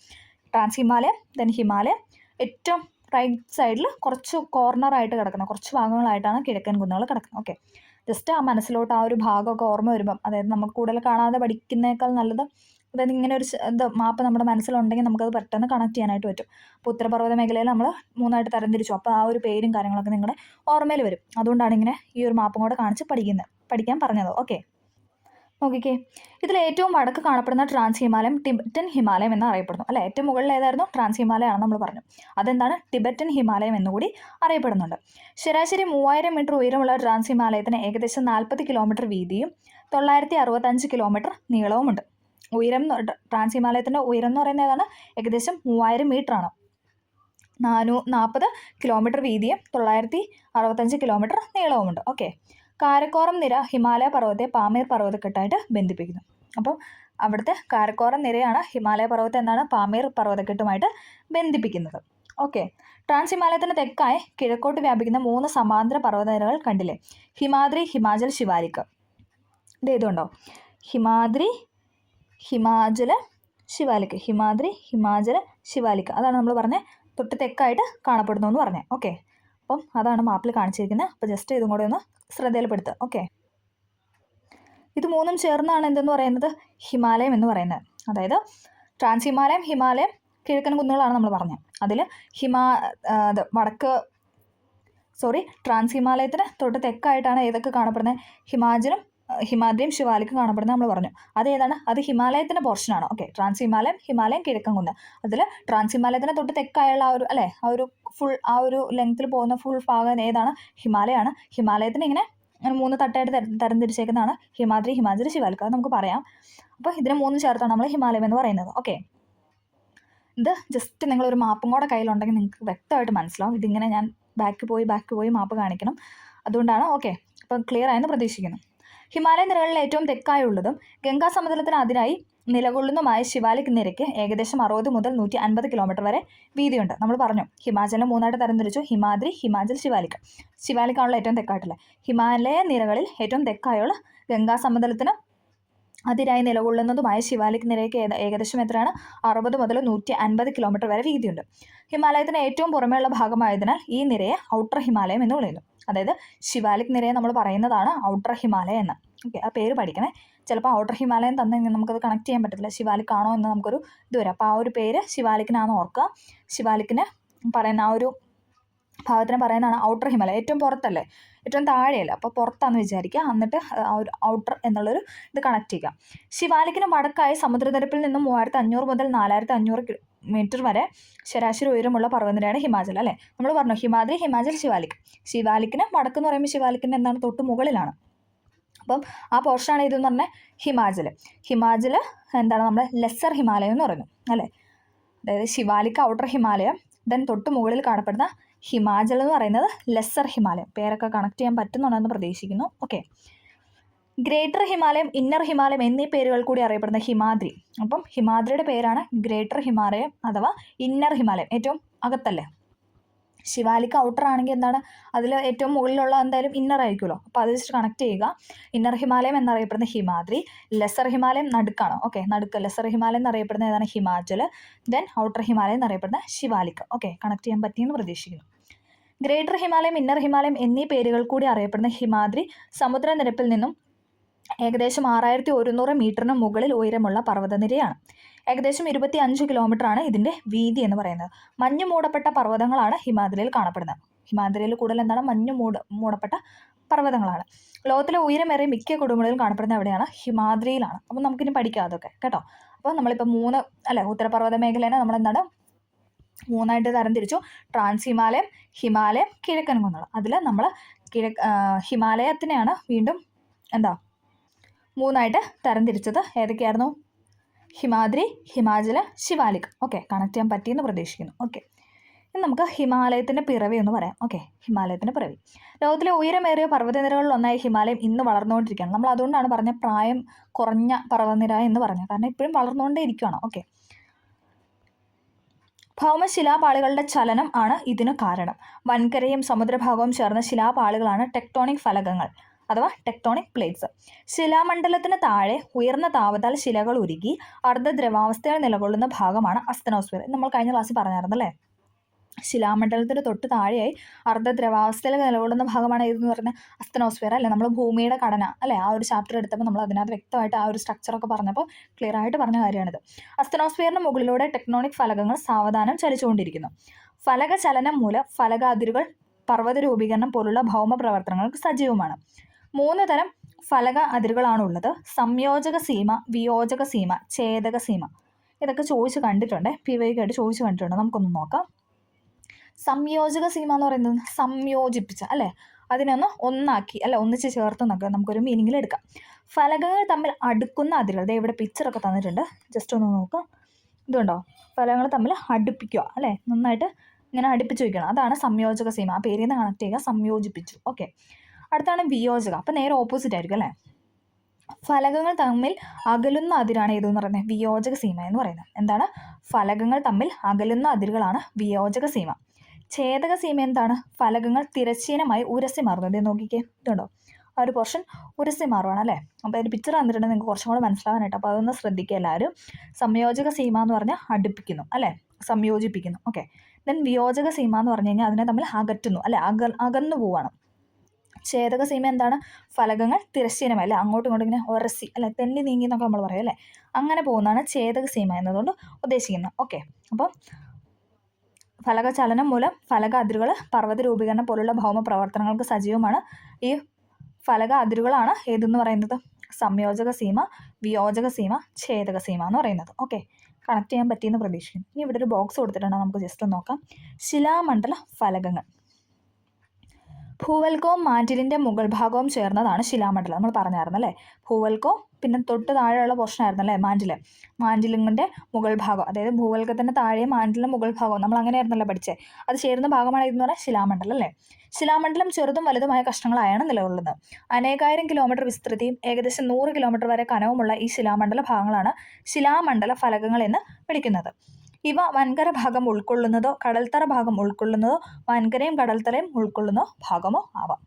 ട്രാൻസ് ഹിമാലയം, ദെൻ ഹിമാലയം, ഏറ്റവും റൈറ്റ് സൈഡിൽ കുറച്ച് കോർണറായിട്ട് കിടക്കുന്ന കുറച്ച് ഭാഗങ്ങളായിട്ടാണ് കിഴക്കൻ കുന്നുകൾ കിടക്കുന്നത്. ഓക്കെ, ജസ്റ്റ് ആ മനസ്സിലോട്ട് ആ ഒരു ഭാഗമൊക്കെ ഓർമ്മ വരുമ്പം, അതായത് നമുക്ക് കൂടുതൽ കാണാതെ പഠിക്കുന്നേക്കാൾ നല്ലത് അതായത് ഇങ്ങനെ ഒരു മാപ്പ് നമ്മുടെ മനസ്സിലുണ്ടെങ്കിൽ നമുക്കത് പെട്ടെന്ന് കണക്ട് ചെയ്യാനായിട്ട് പറ്റും. അപ്പോൾ ഉത്തരപർവ്വത മേഖലയിൽ നമ്മൾ 3ആയിട്ട് തരംതിരിച്ചു. അപ്പോൾ ആ ഒരു പേരും കാര്യങ്ങളൊക്കെ നിങ്ങളുടെ ഓർമ്മയിൽ വരും. അതുകൊണ്ടാണ് ഇങ്ങനെ ഈ ഒരു മാപ്പും കൂടെ കാണിച്ച് പഠിക്കാൻ പറഞ്ഞത്. ഓക്കെ, നോക്കിക്കേ, ഇതിൽ ഏറ്റവും വടക്ക് കാണപ്പെടുന്ന ട്രാൻസ് ഹിമാലയം ടിബറ്റൻ ഹിമാലയം എന്ന് അറിയപ്പെടുന്നു അല്ലേ? ഏറ്റവും മുകളിൽ ഏതായിരുന്നു? ട്രാൻസ് ഹിമാലയമാണെന്ന് നമ്മൾ പറഞ്ഞു. അതെന്താണ്? ടിബറ്റൻ ഹിമാലയം എന്നുകൂടി അറിയപ്പെടുന്നുണ്ട്. ശരാശരി 3000 മീറ്റർ ഉയരമുള്ള ട്രാൻസ് ഹിമാലയത്തിന് ഏകദേശം 40 കിലോമീറ്റർ വീതിയും 965 കിലോമീറ്റർ നീളവുമുണ്ട്. ഉയരം, ട്രാൻസ് ഹിമാലയത്തിൻ്റെ ഉയരം എന്ന് പറയുന്നത് ഏതാണ്? ഏകദേശം 3000 മീറ്ററാണ്. 440 കിലോമീറ്റർ വീതിയും 965 കിലോമീറ്റർ നീളവുമുണ്ട്. ഓക്കെ, കാരക്കോറം നിര ഹിമാലയ പർവ്വതത്തെ പാമീർ പർവ്വതക്കെട്ടായിട്ട് ബന്ധിപ്പിക്കുന്നു. അപ്പം അവിടുത്തെ കാരക്കോറം നിരയാണ് ഹിമാലയ പർവ്വതത്തെ എന്താണ്? പാമീർ പർവ്വതക്കെട്ടുമായിട്ട് ബന്ധിപ്പിക്കുന്നത്. ഓക്കെ, ട്രാൻസ് ഹിമാലയത്തിന് തെക്കായി കിഴക്കോട്ട് വ്യാപിക്കുന്ന 3 സമാന്തര പർവ്വതനിരകൾ കണ്ടില്ലേ? ഹിമാദ്രി, ഹിമാചൽ, ശിവാലിക്. ഇത് ഏതുണ്ടോ? ഹിമാദ്രി, ഹിമാചൽ, ശിവാലിക്. ഹിമാദ്രി, ഹിമാചൽ, ശിവാലിക്. അതാണ് നമ്മൾ പറഞ്ഞത് തൊട്ട് തെക്കായിട്ട് കാണപ്പെടുന്നു എന്ന് പറഞ്ഞത്. ഓക്കെ, അപ്പം അതാണ് മാപ്പിൽ കാണിച്ചിരിക്കുന്നത്. അപ്പോൾ ജസ്റ്റ് ഇതും കൂടെ ഒന്ന് ശ്രദ്ധയിൽപ്പെടുത്തുക. ഓക്കെ, ഇത് മൂന്നും ചേർന്നാണ് എന്തെന്ന് പറയുന്നത്? ഹിമാലയം എന്ന് പറയുന്നത്. അതായത് ട്രാൻസ് ഹിമാലയം, ഹിമാലയം, കിഴക്കൻ കുന്നുകളാണ് നമ്മൾ പറഞ്ഞത്. അതിൽ ട്രാൻസ് ഹിമാലയത്തിന് തൊട്ട് തെക്കായിട്ടാണ് ഏതൊക്കെ കാണപ്പെടുന്നത്? ഹിമാചലും ഹിമാദ്രിയും ശിവാലിക്കും കാണപ്പെടുന്നത് നമ്മൾ പറഞ്ഞു. അതേതാണ്? അത് ഹിമാലയത്തിൻ്റെ പോർഷനാണ്. ഓക്കെ, ട്രാൻസ് ഹിമാലയം, ഹിമാലയം, കിഴക്കൻ കുന്ന്. അതിൽ ട്രാൻസ് ഹിമാലയത്തിന് തൊട്ട് തെക്കായുള്ള ആ ഒരു അല്ലേ ആ ഒരു ഫുൾ ആ ഒരു ലെങ്ത്തിൽ പോകുന്ന ഫുൾ ഭാഗം ഏതാണ്? ഹിമാലയമാണ്. ഹിമാലയത്തിന് ഇങ്ങനെ 3 തട്ടായിട്ട് തരംതിരിച്ചേക്കുന്നതാണ് ഹിമാദ്രി, ഹിമാചൽ, ശിവാലിക്. അത് നമുക്ക് പറയാം. അപ്പോൾ ഇതിന് 3 ചേർത്താണ് നമ്മൾ ഹിമാലയം എന്ന് പറയുന്നത്. ഓക്കെ, ഇത് ജസ്റ്റ് നിങ്ങളൊരു മാപ്പും കൂടെ കയ്യിലുണ്ടെങ്കിൽ നിങ്ങൾക്ക് വ്യക്തമായിട്ട് മനസ്സിലാവും. ഇതിങ്ങനെ ഞാൻ ബാക്ക് പോയി മാപ്പ് കാണിക്കണം. അതുകൊണ്ടാണ്. ഓക്കെ, അപ്പം ക്ലിയർ ആയെന്ന് പ്രതീക്ഷിക്കുന്നു. ഹിമാലയ നിരകളിൽ ഏറ്റവും തെക്കായുള്ളതും ഗംഗാ സമതലത്തിന് അതിനായി നിലകൊള്ളുന്നതുമായ ശിവാലിക് നിരയ്ക്ക് ഏകദേശം 60 മുതൽ 150 കിലോമീറ്റർ വരെ വീതിയുണ്ട്. നമ്മൾ പറഞ്ഞു ഹിമാചലിനെ 3ആയിട്ട് തരംതിരിച്ചു: ഹിമാദ്രി, ഹിമാചൽ, ശിവാലിക്. ശിവാലിക്കാണല്ലോ ഏറ്റവും തെക്കായിട്ടുള്ളത്. ഹിമാലയ നിരകളിൽ ഏറ്റവും തെക്കായുള്ള ഗംഗാ സമതലത്തിന് അതിനായി നിലകൊള്ളുന്നതുമായ ശിവാലിക് നിരയ്ക്ക് ഏകദേശം എത്രയാണ്? 60 മുതൽ 150 കിലോമീറ്റർ വരെ വീതിയുണ്ട്. ഹിമാലയത്തിന് ഏറ്റവും പുറമെയുള്ള ഭാഗമായതിനാൽ ഈ നിരയെ ഔട്ടർ ഹിമാലയം എന്ന് വിളിക്കുന്നു. അതായത് ശിവാലിക് നിരയെ നമ്മൾ പറയുന്നതാണ് ഔട്ടർ ഹിമാലയ എന്ന്. ഓക്കെ, ആ പേര് പഠിക്കണേ. ചിലപ്പോൾ ഔട്ടർ ഹിമാലയം തന്നെ നമുക്കത് കണക്ട് ചെയ്യാൻ പറ്റത്തില്ല. ശിവാലിക് ആണോ എന്ന് നമുക്കൊരു ഇത് വരും. അപ്പോൾ ആ ഒരു പേര് ശിവാലിക്കിനാണെന്ന് ഓർക്കുക. ശിവാലിക്കിന് പറയുന്ന ആ ഒരു ഭാഗത്തിന് പറയുന്നതാണ് ഔട്ടർ ഹിമാലയ. ഏറ്റവും പുറത്തല്ലേ, ഏറ്റവും താഴെയല്ല, അപ്പോൾ പുറത്താണെന്ന് വിചാരിക്കുക. എന്നിട്ട് ആ ഒരു ഔട്ടർ എന്നുള്ളൊരു ഇത് കണക്ട് ചെയ്യുക. ശിവാലിക്കിന് വടക്കായി സമുദ്രനിരപ്പിൽ നിന്നും 3500 മുതൽ 4500 മീറ്റർ വരെ ശരാശരി ഉയരമുള്ള പർവ്വതനിരയാണ് ഹിമാചൽ. അല്ലേ, നമ്മൾ പറഞ്ഞു ഹിമാദ്രി, ഹിമാചൽ, ശിവാലിക്. ശിവാലിക്കിന് വടക്ക് എന്ന് പറയുമ്പോൾ ശിവാലിക്കിൻ്റെ എന്താണ് തൊട്ട് മുകളിലാണ്. അപ്പം ആ പോർഷനാണ് ഇതെന്ന് പറഞ്ഞാൽ ഹിമാചൽ. ഹിമാചൽ എന്താണ് നമ്മൾ ലെസ്സർ ഹിമാലയം എന്ന് പറയുന്നു. അല്ലേ, അതായത് ശിവാലിക് ഔട്ടർ ഹിമാലയം, ദെൻ തൊട്ട് മുകളിൽ കാണപ്പെടുന്ന ഹിമാചൽ എന്ന് പറയുന്നത് ലെസ്സർ ഹിമാലയം. പേരൊക്കെ കണക്ട് ചെയ്യാൻ പറ്റുന്നുണ്ടെന്ന് പ്രതീക്ഷിക്കുന്നു. ഓക്കെ, ഗ്രേറ്റർ ഹിമാലയം, ഇന്നർ ഹിമാലയം എന്നീ പേരുകൾ കൂടി അറിയപ്പെടുന്ന ഹിമാദ്രി. അപ്പം ഹിമാദ്രിയുടെ പേരാണ് ഗ്രേറ്റർ ഹിമാലയം അഥവാ ഇന്നർ ഹിമാലയം, ഏറ്റവും അകത്തല്ലേ. ശിവാലിക് ഔട്ടർ ആണെങ്കിൽ എന്താണ്, അതിൽ ഏറ്റവും മുകളിലുള്ള എന്തായാലും ഇന്നർ ആയിരിക്കുമല്ലോ. അപ്പോൾ അത് വെച്ചിട്ട് കണക്ട് ചെയ്യുക. ഇന്നർ ഹിമാലയം എന്നറിയപ്പെടുന്ന ഹിമാദ്രി, ലെസ്സർ ഹിമാലയം നടുക്കാണ്. ഓക്കെ, നടുക്ക് ലെസ്സർ ഹിമാലയം എന്നറിയപ്പെടുന്ന ഏതാണ്? ഹിമാചൽ. ദെൻ ഔട്ടർ ഹിമാലയം എന്നറിയപ്പെടുന്ന ശിവാലിക്. ഓക്കെ, കണക്ട് ചെയ്യാൻ പറ്റിയെന്ന് പ്രതീക്ഷിക്കുന്നു. ഗ്രേറ്റർ ഹിമാലയം, ഇന്നർ ഹിമാലയം എന്നീ പേരുകൾ കൂടി അറിയപ്പെടുന്ന ഹിമാദ്രി സമുദ്രനിരപ്പിൽ നിന്നും ഏകദേശം 6100 മീറ്ററിന് മുകളിൽ ഉയരമുള്ള പർവ്വതനിരയാണ്. ഏകദേശം 25 കിലോമീറ്ററാണ് ഇതിൻ്റെ വീതി എന്ന് പറയുന്നത്. മഞ്ഞ് മൂടപ്പെട്ട പർവ്വതങ്ങളാണ് ഹിമാദ്രിയിൽ കാണപ്പെടുന്നത്. ഹിമാദ്രിയിൽ കൂടുതൽ എന്താണ്? മഞ്ഞ് മൂടപ്പെട്ട പർവ്വതങ്ങളാണ്. ലോകത്തിലെ ഉയരമേറിയ മിക്ക കൊടുമുടികളും കാണപ്പെടുന്നത് എവിടെയാണ്? ഹിമാദ്രിയിലാണ്. അപ്പം നമുക്കിനി പഠിക്കാം അതൊക്കെ കേട്ടോ. അപ്പോൾ നമ്മളിപ്പോൾ 3 അല്ലേ ഉത്തരപർവ്വത മേഖലേനെ നമ്മളെന്താണ് 3ആയിട്ട് തരംതിരിച്ചു: ട്രാൻസ് ഹിമാലയം, ഹിമാലയം, കിഴക്കൻ കുന്നുകൾ. അതിൽ നമ്മൾ ഹിമാലയത്തിനെയാണ് വീണ്ടും എന്താ 3ആയിട്ട് തരംതിരിച്ചത്. ഏതൊക്കെയായിരുന്നു? ഹിമാദ്രി, ഹിമാചൽ, ശിവാലിക്. ഓക്കെ, കണക്ട് ചെയ്യാൻ പറ്റിയെന്ന് പ്രതീക്ഷിക്കുന്നു. ഓക്കെ, ഇനി നമുക്ക് ഹിമാലയത്തിൻ്റെ പിറവി എന്ന് പറയാം. ഓക്കെ, ഹിമാലയത്തിൻ്റെ പിറവി. ലോകത്തിലെ ഉയരമേറിയ പർവ്വതനിരകളിലൊന്നായി ഹിമാലയം ഇന്ന് വളർന്നുകൊണ്ടിരിക്കുകയാണ്. നമ്മൾ അതുകൊണ്ടാണ് പറഞ്ഞ പ്രായം കുറഞ്ഞ പർവ്വതനിര എന്ന് പറഞ്ഞത്. കാരണം ഇപ്പോഴും വളർന്നുകൊണ്ടേ ഇരിക്കുകയാണ്. ഓക്കെ, ഭൗമശിലാപാളികളുടെ ചലനം ആണ് ഇതിന് കാരണം. വൻകരയും സമുദ്രഭാഗവും ചേർന്ന ശിലാപാളികളാണ് ടെക്ടോണിക് ഫലകങ്ങൾ അഥവാ ടെക്ടോണിക് പ്ലേറ്റ്സ്. ശിലാമണ്ഡലത്തിന് താഴെ ഉയർന്ന താപത്താൽ ശിലകൾ ഉരുകി അർദ്ധദ്രവാവസ്ഥയിൽ നിലകൊള്ളുന്ന ഭാഗമാണ് അസ്തനോസ്ഫിയർ. നമ്മൾ കഴിഞ്ഞ ക്ലാസ്സിൽ പറഞ്ഞായിരുന്നല്ലേ. ശിലാമണ്ഡലത്തിന് തൊട്ട് താഴെയായി അർദ്ധദ്രവാവസ്ഥയിൽ നിലകൊള്ളുന്ന ഭാഗമാണ് ഇതെന്ന് പറയുന്നത് അസ്തനോസ്ഫിയർ. അല്ലേ, നമ്മൾ ഭൂമിയുടെ ഘടന അല്ലേ ആ ഒരു ചാപ്റ്റർ എടുത്തപ്പോൾ നമ്മൾ അതിനകത്ത് വ്യക്തമായിട്ട് ആ ഒരു സ്ട്രക്ചറൊക്കെ പറഞ്ഞപ്പോൾ ക്ലിയർ ആയിട്ട് പറഞ്ഞ കാര്യമാണിത്. അസ്തനോസ്ഫിയറിന് മുകളിലൂടെ ടെക്ടോണിക് ഫലകങ്ങൾ സാവധാനം ചലിച്ചുകൊണ്ടിരിക്കുന്നു. ഫലക ചലനം മൂലം ഫലക അതിരുകൾ, പർവ്വത രൂപീകരണം പോലുള്ള ഭൗമ പ്രവർത്തനങ്ങൾക്ക് സജീവമാണ്. 3 തരം ഫലക അതിരുകളാണുള്ളത്: സംയോജക സീമ, വിയോജക സീമ, ഛേദക സീമ. ഇതൊക്കെ ചോദിച്ച് കണ്ടിട്ടുണ്ട്, PYക്കായിട്ട് ചോദിച്ച് കണ്ടിട്ടുണ്ട്. നമുക്കൊന്ന് നോക്കാം. സംയോജക സീമ എന്ന് പറയുന്നത് സംയോജിപ്പിച്ച അല്ലേ, അതിനൊന്ന് ഒന്നാക്കി അല്ല ഒന്നിച്ച് ചേർത്ത് എന്നൊക്കെ നമുക്കൊരു മീനിങ്ങിൽ എടുക്കാം. ഫലകങ്ങൾ തമ്മിൽ അടുക്കുന്ന അതിരുകൾ, ദേ ഇവിടെ പിക്ചറൊക്കെ തന്നിട്ടുണ്ട്, ജസ്റ്റ് ഒന്ന് നോക്കാം. ഇതുണ്ടോ, ഫലകങ്ങൾ തമ്മിൽ അടുപ്പിക്കുക അല്ലേ, നന്നായിട്ട് ഇങ്ങനെ അടുപ്പിച്ച് വയ്ക്കണം. അതാണ് സംയോജക സീമ. ആ പേരിൽ നിന്ന് കണക്ട് ചെയ്യുക, സംയോജിപ്പിച്ചു. ഓക്കെ, അടുത്താണ് വിയോജക. അപ്പം നേരെ ഓപ്പോസിറ്റ് ആയിരിക്കും അല്ലേ. ഫലകങ്ങൾ തമ്മിൽ അകലുന്ന അതിരാണ് ഏതെന്ന് പറയുന്നത് വിയോജക സീമ എന്ന് പറയുന്നത്. എന്താണ്? ഫലകങ്ങൾ തമ്മിൽ അകലുന്ന അതിരുകളാണ് വിയോജക സീമ. ഛേദക സീമ എന്താണ്? ഫലകങ്ങൾ തിരശ്ചീനമായി ഉരസി മാറുന്നത്. നോക്കിക്കേ, ഇതുണ്ടോ ആ ഒരു പോർഷൻ ഉരസി മാറുവാണ് അല്ലേ. അപ്പോൾ അതിൻ്റെ പിക്ചർ തന്നിട്ടുണ്ട് നിങ്ങൾക്ക് കുറച്ചും കൂടെ മനസ്സിലാവാനായിട്ട്. അപ്പോൾ അതൊന്ന് ശ്രദ്ധിക്കുക എല്ലാവരും. സംയോജക സീമ എന്ന് പറഞ്ഞാൽ അടുപ്പിക്കുന്നു അല്ലേ, സംയോജിപ്പിക്കുന്നു. ഓക്കെ, ദെൻ വിയോജക സീമ എന്ന് പറഞ്ഞു കഴിഞ്ഞാൽ അതിനെ തമ്മിൽ അകറ്റുന്നു അല്ലേ, അകന്നു പോവാണ്. ഛേദക സീമ എന്താണ്? ഫലകങ്ങൾ തിരശ്ചീനമായി അല്ലേ അങ്ങോട്ടും ഇങ്ങോട്ടും ഇങ്ങനെ ഉരസി അല്ലെ തെന്നി നീങ്ങി എന്നൊക്കെ നമ്മൾ പറയും അല്ലേ, അങ്ങനെ പോകുന്നതാണ് ഛേദക സീമ എന്നതുകൊണ്ട് ഉദ്ദേശിക്കുന്നത്. ഓക്കെ, അപ്പം ഫലക ചലനം മൂലം ഫലക അതിരുകൾ, പർവ്വത രൂപീകരണം പോലുള്ള ഭൗമ പ്രവർത്തനങ്ങൾക്ക് സജീവമാണ്. ഈ ഫലക അതിരുകളാണ് ഏതെന്ന് പറയുന്നത്? സംയോജക സീമ, വിയോജക സീമ, ഛേദക സീമ എന്ന് പറയുന്നത്. ഓക്കെ, കണക്ട് ചെയ്യാൻ പറ്റിയെന്ന് പ്രതീക്ഷിക്കുന്നു. ഇനി ഇവിടെ ഒരു ബോക്സ് കൊടുത്തിട്ടുണ്ട്, നമുക്ക് ജസ്റ്റ് ഒന്ന് നോക്കാം. ശിലാമണ്ഡല ഫലകങ്ങൾ. ഭൂവൽക്കവും മാന്റിലിൻ്റെ മുകൾ ഭാഗവും ചേർന്നതാണ് ശിലാമണ്ഡലം. നമ്മൾ പറഞ്ഞായിരുന്നു അല്ലേ? ഭൂവൽക്കവും പിന്നെ തൊട്ട് താഴെയുള്ള പോർഷൻ ആയിരുന്നു അല്ലേ മാന്റിലിൻ്റെ മുകൾ ഭാഗം, അതായത് ഭൂവൽക്കത്തിൻ്റെ താഴെയും മാന്റിലിൻ്റെ മുകൾ ഭാഗവും നമ്മൾ അങ്ങനെയായിരുന്നല്ലോ പഠിച്ചത്. അത് ചേരുന്ന ഭാഗമാണ് ഇതെന്ന് പറഞ്ഞാൽ ശിലാമണ്ഡലം അല്ലേ? ശിലാമണ്ഡലം ചെറുതും വലുതുമായ കഷ്ണങ്ങളായാണ് നിലകൊള്ളുന്നത്. അനേകായിരം കിലോമീറ്റർ വിസ്തൃതിയും ഏകദേശം 100 കിലോമീറ്റർ വരെ കനവുമുള്ള ഈ ശിലാമണ്ഡല ഭാഗങ്ങളാണ് ശിലാമണ്ഡല ഫലകങ്ങൾ എന്ന് വിളിക്കുന്നത്. ഇവ വൻകര ഭാഗം ഉൾക്കൊള്ളുന്നതോ കടൽത്തറ ഭാഗം ഉൾക്കൊള്ളുന്നതോ വൻകരയും കടൽത്തറയും ഉൾക്കൊള്ളുന്ന ഭാഗമോ ആവാം.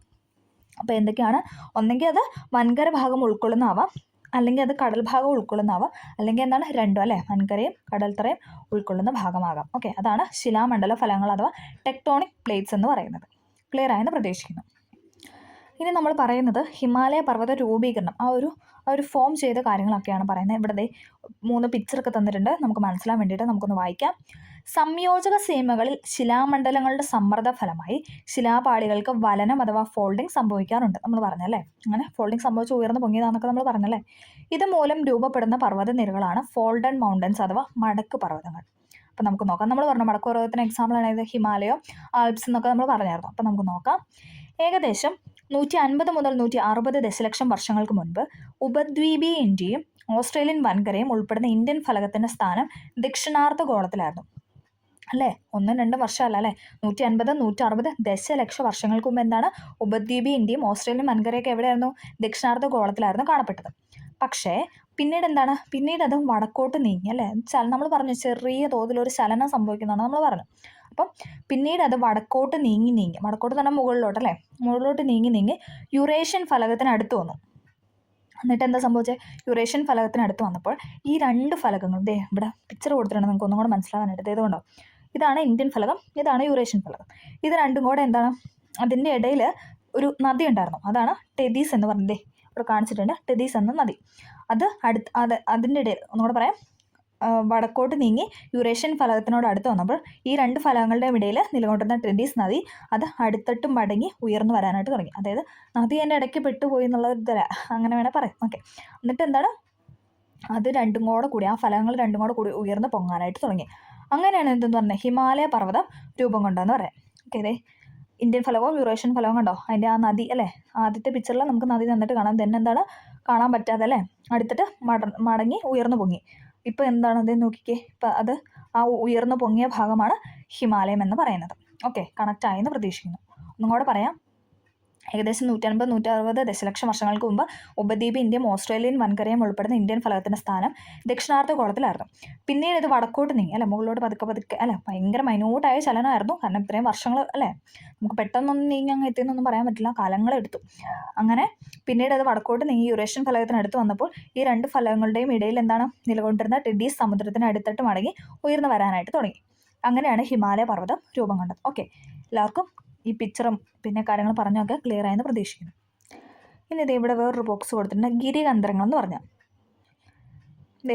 അപ്പോൾ എന്തൊക്കെയാണ്? ഒന്നെങ്കിൽ അത് വൻകര ഭാഗം ഉൾക്കൊള്ളുന്നതാവാം, അല്ലെങ്കിൽ അത് കടൽ ഭാഗം ഉൾക്കൊള്ളുന്നതാവാം, അല്ലെങ്കിൽ എന്താണ് രണ്ടും അല്ലേ? വൻകരയും കടൽത്തറയും ഉൾക്കൊള്ളുന്ന ഭാഗമാകാം. ഓക്കെ, അതാണ് ശിലാമണ്ഡല ഫലങ്ങൾ അഥവാ ടെക്ടോണിക് പ്ലേറ്റ്സ് എന്ന് പറയുന്നത്. ക്ലിയർ ആയെന്ന് പ്രതീക്ഷിക്കുന്നു. ഇനി നമ്മൾ പറയുന്നത് ഹിമാലയ പർവ്വത രൂപീകരണം, ആ ഒരു ഫോം ചെയ്ത കാര്യങ്ങളൊക്കെയാണ് പറയുന്നത്. ഇവിടെ 3 പിക്ചറൊക്കെ തന്നിട്ടുണ്ട്, നമുക്ക് മനസ്സിലാൻ വേണ്ടിയിട്ട് നമുക്കൊന്ന് വായിക്കാം. സംയോജക സീമകളിൽ ശിലാമണ്ഡലങ്ങളുടെ സമ്മർദ്ദ ഫലമായി ശിലാപാളികൾക്ക് വലനം അഥവാ ഫോൾഡിംഗ് സംഭവിക്കാറുണ്ട്. നമ്മൾ പറഞ്ഞല്ലേ, അങ്ങനെ ഫോൾഡിംഗ് സംഭവിച്ച് ഉയർന്നു പൊങ്ങിയതാണെന്നൊക്കെ നമ്മൾ പറഞ്ഞല്ലേ. ഇതുമൂലം രൂപപ്പെടുന്ന പർവ്വത നിരകളാണ് ഫോൾഡഡ് മൗണ്ടൻസ് അഥവാ മടക്ക് പർവ്വതങ്ങൾ. അപ്പോൾ നമുക്ക് നോക്കാം. നമ്മൾ പറഞ്ഞ മടക്ക് പർവ്വതത്തിന് എക്സാമ്പിളാണ് ഇത് ഹിമാലയോ ആൽപ്സ് എന്നൊക്കെ നമ്മൾ പറഞ്ഞായിരുന്നു. അപ്പോൾ നമുക്ക് നോക്കാം. ഏകദേശം 150 മുതൽ 160 ദശലക്ഷം വർഷങ്ങൾക്ക് മുൻപ് ഉപദ്വീപീയ ഇന്ത്യയും ഓസ്ട്രേലിയൻ വൻകരയും ഉൾപ്പെടുന്ന ഇന്ത്യൻ ഫലകത്തിൻ്റെ സ്ഥാനം ദക്ഷിണാർദ്ധ ഗോളത്തിലായിരുന്നു അല്ലേ? 1-2 വർഷമല്ല അല്ലേ? 150, 160 ദശലക്ഷം വർഷങ്ങൾക്ക് മുമ്പ് എന്താണ് ഉപദ്വീപീയ ഇന്ത്യയും ഓസ്ട്രേലിയൻ വൻകരയൊക്കെ എവിടെയായിരുന്നു? ദക്ഷിണാർദ്ധ ഗോളത്തിലായിരുന്നു കാണപ്പെട്ടത്. പക്ഷേ പിന്നീട് അത് വടക്കോട്ട് നീങ്ങി അല്ലേ? നമ്മൾ പറഞ്ഞു ചെറിയ തോതിലൊരു ചലനം സംഭവിക്കുന്നതാണ് നമ്മൾ പറഞ്ഞു. അപ്പം പിന്നീട് അത് വടക്കോട്ട് നീങ്ങി വടക്കോട്ട് തന്നെ മുകളിലോട്ടല്ലേ? മുകളിലോട്ട് നീങ്ങി യുറേഷ്യൻ ഫലകത്തിന് അടുത്ത് വന്നു. എന്നിട്ട് എന്താ സംഭവിച്ചത്? യുറേഷ്യൻ ഫലകത്തിന് അടുത്ത് വന്നപ്പോൾ ഈ 2 ഫലകങ്ങൾ ഇവിടെ പിക്ചർ കൊടുത്തിട്ടുണ്ട്, നിങ്ങൾക്ക് ഒന്നും കൂടെ മനസ്സിലാകാനായിട്ട്. ഇതുകൊണ്ടോ, ഇതാണ് ഇന്ത്യൻ ഫലകം, ഇതാണ് യുറേഷ്യൻ ഫലകം. ഇത് രണ്ടും കൂടെ എന്താണ്? അതിൻ്റെ ഇടയിൽ ഒരു നദി ഉണ്ടായിരുന്നു, അതാണ് ടെതീസ് എന്ന് പറഞ്ഞത്. ഇവിടെ കാണിച്ചിട്ടുണ്ട് ടെതീസ് എന്ന നദി. അതിൻ്റെ ഇടയിൽ ഒന്നുകൂടെ പറയാം. വടക്കോട്ട് നീങ്ങി യുറേഷ്യൻ ഫലകത്തിനോട് അടുത്ത് വന്നപ്പോൾ ഈ 2 ഫലകങ്ങളുടെയും ഇടയിൽ നിലകൊണ്ടിരുന്ന ടെതീസ് നദി അത് അടുത്തിട്ടും മടങ്ങി ഉയർന്നു വരാനായിട്ട് തുടങ്ങി. അതായത് നദി എൻ്റെ ഇടയ്ക്ക് പെട്ടുപോയി എന്നുള്ള അങ്ങനെ വേണേൽ പറയാം. ഓക്കെ, എന്നിട്ട് എന്താണ്? അത് രണ്ടും കൂടെ ആ ഫലകങ്ങൾ രണ്ടും കൂടെ ഉയർന്ന് പൊങ്ങാനായിട്ട് തുടങ്ങി. അങ്ങനെയാണ് എന്തെന്ന് പറഞ്ഞാൽ ഹിമാലയ പർവ്വതം രൂപം കൊണ്ടെന്ന് പറയാം. ഓക്കെ, ഇതേ ഇന്ത്യൻ ഫലകവും യുറേഷ്യൻ ഫലവും കണ്ടോ? അതിൻ്റെ ആ നദി അല്ലേ? ആദ്യത്തെ പിക്ചറിൽ നമുക്ക് നദി തന്നിട്ട് കാണാം. തന്നെ എന്താണ് കാണാൻ പറ്റാതെ അല്ലേ? അടുത്തിട്ട് മടങ്ങി ഉയർന്നു പൊങ്ങി. ഇപ്പോൾ എന്താണ് അത് നോക്കിക്കേ. ഇപ്പം അത് ആ ഉയർന്നു പൊങ്ങിയ ഭാഗമാണ് ഹിമാലയം എന്ന് പറയുന്നത്. ഓക്കെ, കണക്റ്റ് ആയെന്ന് പ്രതീക്ഷിക്കുന്നു. ഒന്നും കൂടെ പറയാം. ഏകദേശം 150-160 ദശലക്ഷം വർഷങ്ങൾക്ക് മുമ്പ് ഉപദ്വീപ് ഇന്ത്യയും ഓസ്ട്രേലിയൻ വൻകരയും ഉൾപ്പെടുന്ന ഇന്ത്യൻ ഫലകത്തിൻ്റെ സ്ഥാനം ദക്ഷിണാർദ്ധ ഗോളത്തിലായിരുന്നു. പിന്നീട് ഇത് വടക്കോട്ട് നീങ്ങി അല്ലേ? മുകളിലോട്ട് പതുക്കെ അല്ലേ? ഭയങ്കര മൈന്യൂട്ടായ ചലനമായിരുന്നു, കാരണം ഇത്രയും വർഷങ്ങൾ അല്ലേ? നമുക്ക് പെട്ടെന്നൊന്നും നീങ്ങി അങ്ങ് എത്തിയെന്നൊന്നും പറയാൻ പറ്റില്ല, കാലങ്ങളെടുത്തു. അങ്ങനെ പിന്നീട് അത് വടക്കോട്ട് നീങ്ങി യുറേഷ്യൻ ഫലകത്തിനടുത്ത് വന്നപ്പോൾ ഈ 2 ഫലകങ്ങളുടെയും ഇടയിൽ എന്താണ് നിലകൊണ്ടിരുന്ന ടെഡീസ് സമുദ്രത്തിന് അടുത്തിട്ട് മടങ്ങി ഉയർന്നു വരാനായിട്ട് തുടങ്ങി. അങ്ങനെയാണ് ഹിമാലയ പർവ്വതം രൂപം കൊണ്ടത്. ഓക്കെ, എല്ലാവർക്കും ഈ പിക്ചറും പിന്നെ കാര്യങ്ങൾ പറഞ്ഞൊക്കെ ക്ലിയർ ആയെന്ന് പ്രതീക്ഷിക്കുന്നു. ഇനി ഇത് ഇവിടെ വേറൊരു ബോക്സ് കൊടുത്തിട്ടുണ്ട്, ഗിരികന്ധരങ്ങൾ എന്ന് പറഞ്ഞാൽ.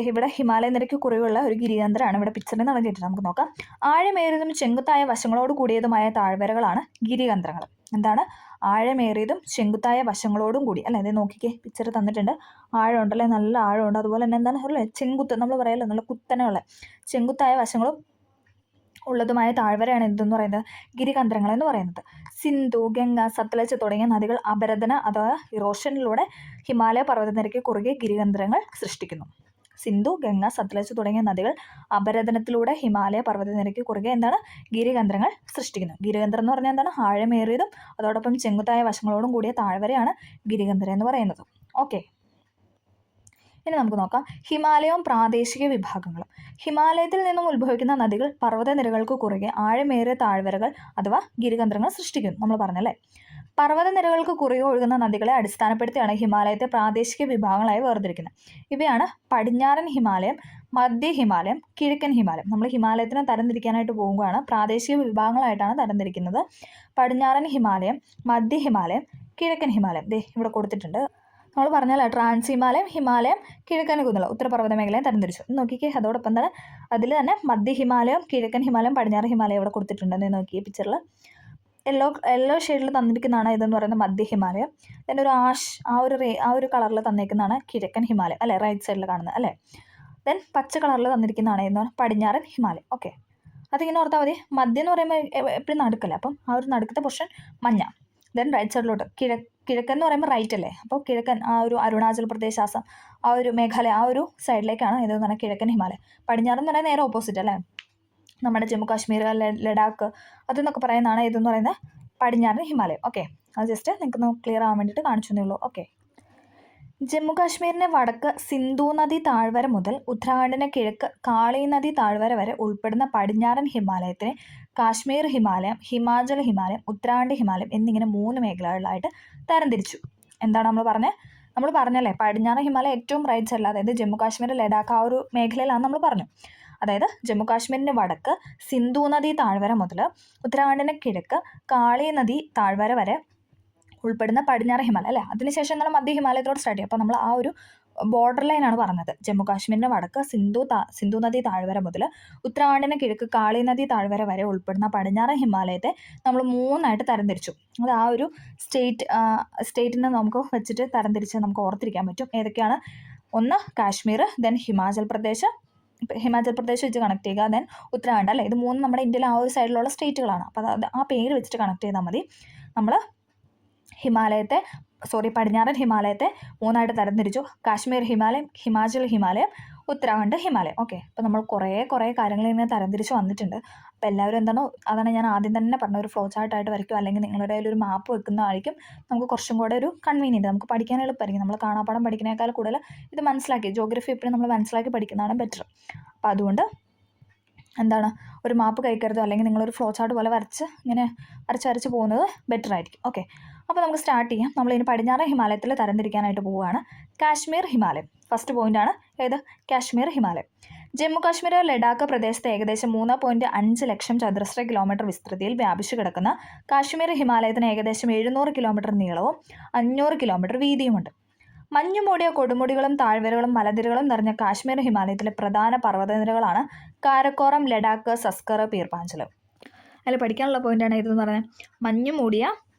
ഇവിടെ ഹിമാലയ നിരക്ക് കുറവുള്ള ഒരു ഗിരികന്ധരമാണ് ഇവിടെ പിക്ചറിൽ നൽകിയിട്ടുണ്ട്. നമുക്ക് നോക്കാം. ആഴമേറിയതും ചെങ്കുത്തായ വശങ്ങളോട് കൂടിയതുമായ താഴ്വരകളാണ് ഗിരികന്ധരങ്ങൾ. എന്താണ്? ആഴമേറിയതും ചെങ്കുത്തായ വശങ്ങളോടും കൂടി അല്ലേ? ഇത് നോക്കിക്കേ, പിക്ചർ തന്നിട്ടുണ്ട്. ആഴമുണ്ടല്ലേ? നല്ല ആഴമുണ്ട്. അതുപോലെ തന്നെ എന്താണ് അല്ലേ? ചെങ്കുത്ത് നമ്മൾ പറയല്ലോ, നല്ല കുത്തനെയുള്ള ചെങ്കുത്തായ വശങ്ങളും ഉള്ളതുമായ താഴ്വരയാണ് എന്തെന്ന് പറയുന്നത്? ഗിരികന്ധരങ്ങൾ എന്ന് പറയുന്നത്. സിന്ധു, ഗംഗ, സത്ലജ് തുടങ്ങിയ നദികൾ അപരദന അഥവാ ഇറോഷനിലൂടെ ഹിമാലയ പർവ്വതനിരയ്ക്ക് കുറുകെ ഗിരികന്ധരങ്ങൾ സൃഷ്ടിക്കുന്നു. സിന്ധു, ഗംഗ, സത്ലജ് തുടങ്ങിയ നദികൾ അപരദനത്തിലൂടെ ഹിമാലയ പർവ്വതനിരയ്ക്ക് കുറുകെ എന്താണ്? ഗിരികന്ധരങ്ങൾ സൃഷ്ടിക്കുന്നു. ഗിരികന്ധരം എന്ന് പറഞ്ഞാൽ എന്താണ്? ആഴമേറിയതും അതോടൊപ്പം ചെങ്കുത്തായ വശങ്ങളോടും കൂടിയ താഴ്വരയാണ് ഗിരികന്ധരം എന്ന് പറയുന്നത്. ഓക്കെ, ഇനി നമുക്ക് നോക്കാം ഹിമാലയവും പ്രാദേശിക വിഭാഗങ്ങളും. ഹിമാലയത്തിൽ നിന്നും ഉത്ഭവിക്കുന്ന നദികൾ പർവ്വതനിരകൾക്ക് കുറുകെ ആഴമേറിയ താഴ്വരകൾ അഥവാ ഗിരികന്ധരങ്ങൾ സൃഷ്ടിക്കുന്നു. നമ്മൾ പറഞ്ഞല്ലേ, പർവ്വതനിരകൾക്ക് കുറുകെ ഒഴുകുന്ന നദികളെ അടിസ്ഥാനപ്പെടുത്തിയാണ് ഹിമാലയത്തെ പ്രാദേശിക വിഭാഗങ്ങളായി വേർതിരിക്കുന്നത്. ഇവയാണ് പടിഞ്ഞാറൻ ഹിമാലയം, മധ്യ ഹിമാലയം, കിഴക്കൻ ഹിമാലയം. നമ്മൾ ഹിമാലയത്തിനെ തരംതിരിക്കാനായിട്ട് പോകുകയാണ്. പ്രാദേശിക വിഭാഗങ്ങളായിട്ടാണ് തരംതിരിക്കുന്നത്. പടിഞ്ഞാറൻ ഹിമാലയം, മധ്യ ഹിമാലയം, കിഴക്കൻ ഹിമാലയം. ഇവിടെ കൊടുത്തിട്ടുണ്ട്. നമ്മൾ പറഞ്ഞാൽ ട്രാൻസ് ഹിമാലയം, ഹിമാലയം, കിഴക്കൻ കുന്നുള്ള ഉത്തരപർവ്വത മേഖലയെ തരംതിരിച്ചു. നോക്കിക്കേ, അതോടൊപ്പം എന്താണ് അതിൽ തന്നെ മധ്യ ഹിമാലയം, കിഴക്കൻ ഹിമാലയം, പടിഞ്ഞാറ് ഹിമാലയം ഇവിടെ കൊടുത്തിട്ടുണ്ടെന്ന് നോക്കിയേ പിക്ചറിൽ. യെല്ലോ ഷെയ്ഡിൽ തന്നിരിക്കുന്നതാണ് ഇതെന്ന് പറയുന്നത് മധ്യ ഹിമാലയം. ദെൻ ഒരു ആ ഒരു കളറിൽ തന്നിരിക്കുന്നതാണ് കിഴക്കൻ ഹിമാലയം അല്ലേ, റൈറ്റ് സൈഡിൽ കാണുന്നത് അല്ലേ. ദെൻ പച്ച കളറിൽ തന്നിരിക്കുന്നതാണ് എന്ന് പറഞ്ഞാൽ പടിഞ്ഞാറൻ ഹിമാലയം. ഓക്കെ, അതിങ്ങനെ ഓർത്താൽ മതി. മധ്യം എന്ന് പറയുമ്പോൾ എപ്പോഴും നടുക്കല്ലേ, അപ്പം ആ ഒരു നടുക്കത്തെ പൊർഷൻ മഞ്ഞ. ദെൻ റൈറ്റ് സൈഡിലോട്ട് കിഴക്കൻ എന്ന് പറയുമ്പോൾ റൈറ്റ് അല്ലേ, അപ്പോൾ കിഴക്കൻ ആ ഒരു അരുണാചൽ പ്രദേശ്, ആസാം, ആ ഒരു മേഘാലയ, ആ ഒരു സൈഡിലേക്കാണ് ഇതെന്ന് പറഞ്ഞാൽ കിഴക്കൻ ഹിമാലയം. പടിഞ്ഞാറെന്ന് പറഞ്ഞാൽ നേരെ ഓപ്പോസിറ്റ് അല്ലേ, നമ്മുടെ ജമ്മു കാശ്മീർ, ലഡാക്ക് അതെന്നൊക്കെ പറയുന്നതാണ് ഇതെന്ന് പറയുന്നത് പടിഞ്ഞാറൻ ഹിമാലയം. ഓക്കെ, അത് ജസ്റ്റ് നിങ്ങൾക്ക് ക്ലിയർ ആവാൻ വേണ്ടിയിട്ട് കാണിച്ചു തന്നേ ഉള്ളൂ. ഓക്കെ, ജമ്മു കാശ്മീരിൻ്റെ വടക്ക് സിന്ധു നദി താഴ്വര മുതൽ ഉത്തരാഖണ്ഡിൻ്റെ കിഴക്ക് കാളി നദി താഴ്വര വരെ ഉൾപ്പെടുന്ന പടിഞ്ഞാറൻ ഹിമാലയത്തിനെ കാശ്മീർ ഹിമാലയം, ഹിമാചൽ ഹിമാലയം, ഉത്തരാഖണ്ഡ് ഹിമാലയം എന്നിങ്ങനെ 3 മേഖലകളിലായിട്ട് തരംതിരിച്ചു. എന്താണ് നമ്മൾ പറഞ്ഞല്ലേ, പടിഞ്ഞാറൻ ഹിമാലയം ഏറ്റവും റൈറ്റ് സൈഡിൽ, അതായത് ജമ്മു കാശ്മീർ, ലഡാക്ക് ആ ഒരു മേഖലയിലാണെന്ന് നമ്മൾ പറഞ്ഞു. അതായത് ജമ്മു കാശ്മീരിൻ്റെ വടക്ക് സിന്ധു നദി താഴ്വര മുതൽ ഉത്തരാഖണ്ഡിൻ്റെ കിഴക്ക് കാളി നദി താഴ്വര വരെ ഉൾപ്പെടുന്ന പടിഞ്ഞാറൻ ഹിമാലയം അല്ലേ. അതിനുശേഷം നമ്മൾ മധ്യ ഹിമാലയത്തോട് സ്റ്റാർട്ട് ചെയ്യും. അപ്പോൾ നമ്മൾ ആ ഒരു ബോർഡർ ലൈനാണ് പറഞ്ഞത്. ജമ്മു കാശ്മീരിൻ്റെ വടക്ക് സിന്ധു നദി താഴ്വര മുതൽ ഉത്തരാഖണ്ഡിന് കിഴക്ക് കാളി നദി താഴ്വര വരെ ഉൾപ്പെടുന്ന പടിഞ്ഞാറൻ ഹിമാലയത്തെ നമ്മൾ 3ആയിട്ട് തരംതിരിച്ചു. അത് ആ ഒരു സ്റ്റേറ്റിനെ നമുക്ക് വെച്ചിട്ട് തരംതിരിച്ച് നമുക്ക് ഓർത്തിരിക്കാൻ പറ്റും. ഏതൊക്കെയാണ്? ഒന്ന് കാശ്മീർ, ദെൻ ഹിമാചൽ പ്രദേശ് വെച്ച് കണക്ട് ചെയ്യുക, ദെൻ ഉത്തരാഖണ്ഡ് അല്ലേ. ഇത് 3 നമ്മുടെ ഇന്ത്യയിലെ ആ ഒരു സൈഡിലുള്ള സ്റ്റേറ്റുകളാണ്. അപ്പോൾ അത് ആ പേര് വെച്ചിട്ട് കണക്ട് ചെയ്താൽ മതി. നമ്മൾ പടിഞ്ഞാറൻ ഹിമാലയത്തെ 3ആയിട്ട് തരംതിരിച്ചു. കാശ്മീർ ഹിമാലയം, ഹിമാചൽ ഹിമാലയം, ഉത്തരാഖണ്ഡ് ഹിമാലയം. ഓക്കെ, അപ്പോൾ നമ്മൾ കുറേ കാര്യങ്ങൾ ഇങ്ങനെ തരംതിരിച്ച് വന്നിട്ടുണ്ട്. അപ്പോൾ എല്ലാവരും അതാണ് ഞാൻ ആദ്യം തന്നെ പറഞ്ഞ ഒരു ഫ്ലോ ചാർട്ടായിട്ട് വരയ്ക്കും, അല്ലെങ്കിൽ നിങ്ങളുടെ കയ്യിൽ ഒരു മാപ്പ് വെക്കുന്നതായിരിക്കും നമുക്ക് കുറച്ചും കൂടെ ഒരു കൺവീനിയൻറ്റ്, നമുക്ക് പഠിക്കാൻ എളുപ്പമായിരിക്കും. നമ്മൾ കാണാപ്പാഠം പഠിക്കുന്നതിനേക്കാൾ കൂടുതൽ ഇത് മനസ്സിലാക്കി, ജോഗ്രഫി എപ്പോഴും നമ്മൾ മനസ്സിലാക്കി പഠിക്കുന്നതാണ് ബെറ്റർ. അപ്പോൾ അതുകൊണ്ട് ഒരു മാപ്പ് കഴിക്കരുതോ, അല്ലെങ്കിൽ നിങ്ങളൊരു ഫ്ലോ ചാർട്ട് പോലെ വരച്ച് പോകുന്നത് ബെറ്റർ ആയിരിക്കും. ഓക്കെ, അപ്പോൾ നമുക്ക് സ്റ്റാർട്ട് ചെയ്യാം. നമ്മളിനി പടിഞ്ഞാറൻ ഹിമാലയത്തിൽ തരംതിരിക്കാനായിട്ട് പോവുകയാണ്. കാശ്മീർ ഹിമാലയം ഫസ്റ്റ് പോയിൻ്റാണ്. ഏത്? കാശ്മീർ ഹിമാലയം. ജമ്മു കാശ്മീർ, ലഡാക്ക് പ്രദേശത്ത് ഏകദേശം 3.5 ലക്ഷം ചതുരശ്ര കിലോമീറ്റർ വിസ്തൃതിയിൽ വ്യാപിച്ചു കിടക്കുന്ന കാശ്മീർ ഹിമാലയത്തിന് ഏകദേശം 700 കിലോമീറ്റർ നീളവും 500 കിലോമീറ്റർ വീതിയുമുണ്ട്. മഞ്ഞുമൂടിയ കൊടുമുടികളും താഴ്വരകളും മലനിരകളും നിറഞ്ഞ കാശ്മീർ ഹിമാലയത്തിലെ പ്രധാന പർവ്വതനിരകളാണ് കാരക്കോറം, ലഡാക്ക്, സസ്കർ, പീർപ്പാഞ്ചൽ. അതിൽ പഠിക്കാനുള്ള പോയിൻ്റാണ് ഇതെന്ന് പറഞ്ഞാൽ മഞ്ഞുമൂടിയ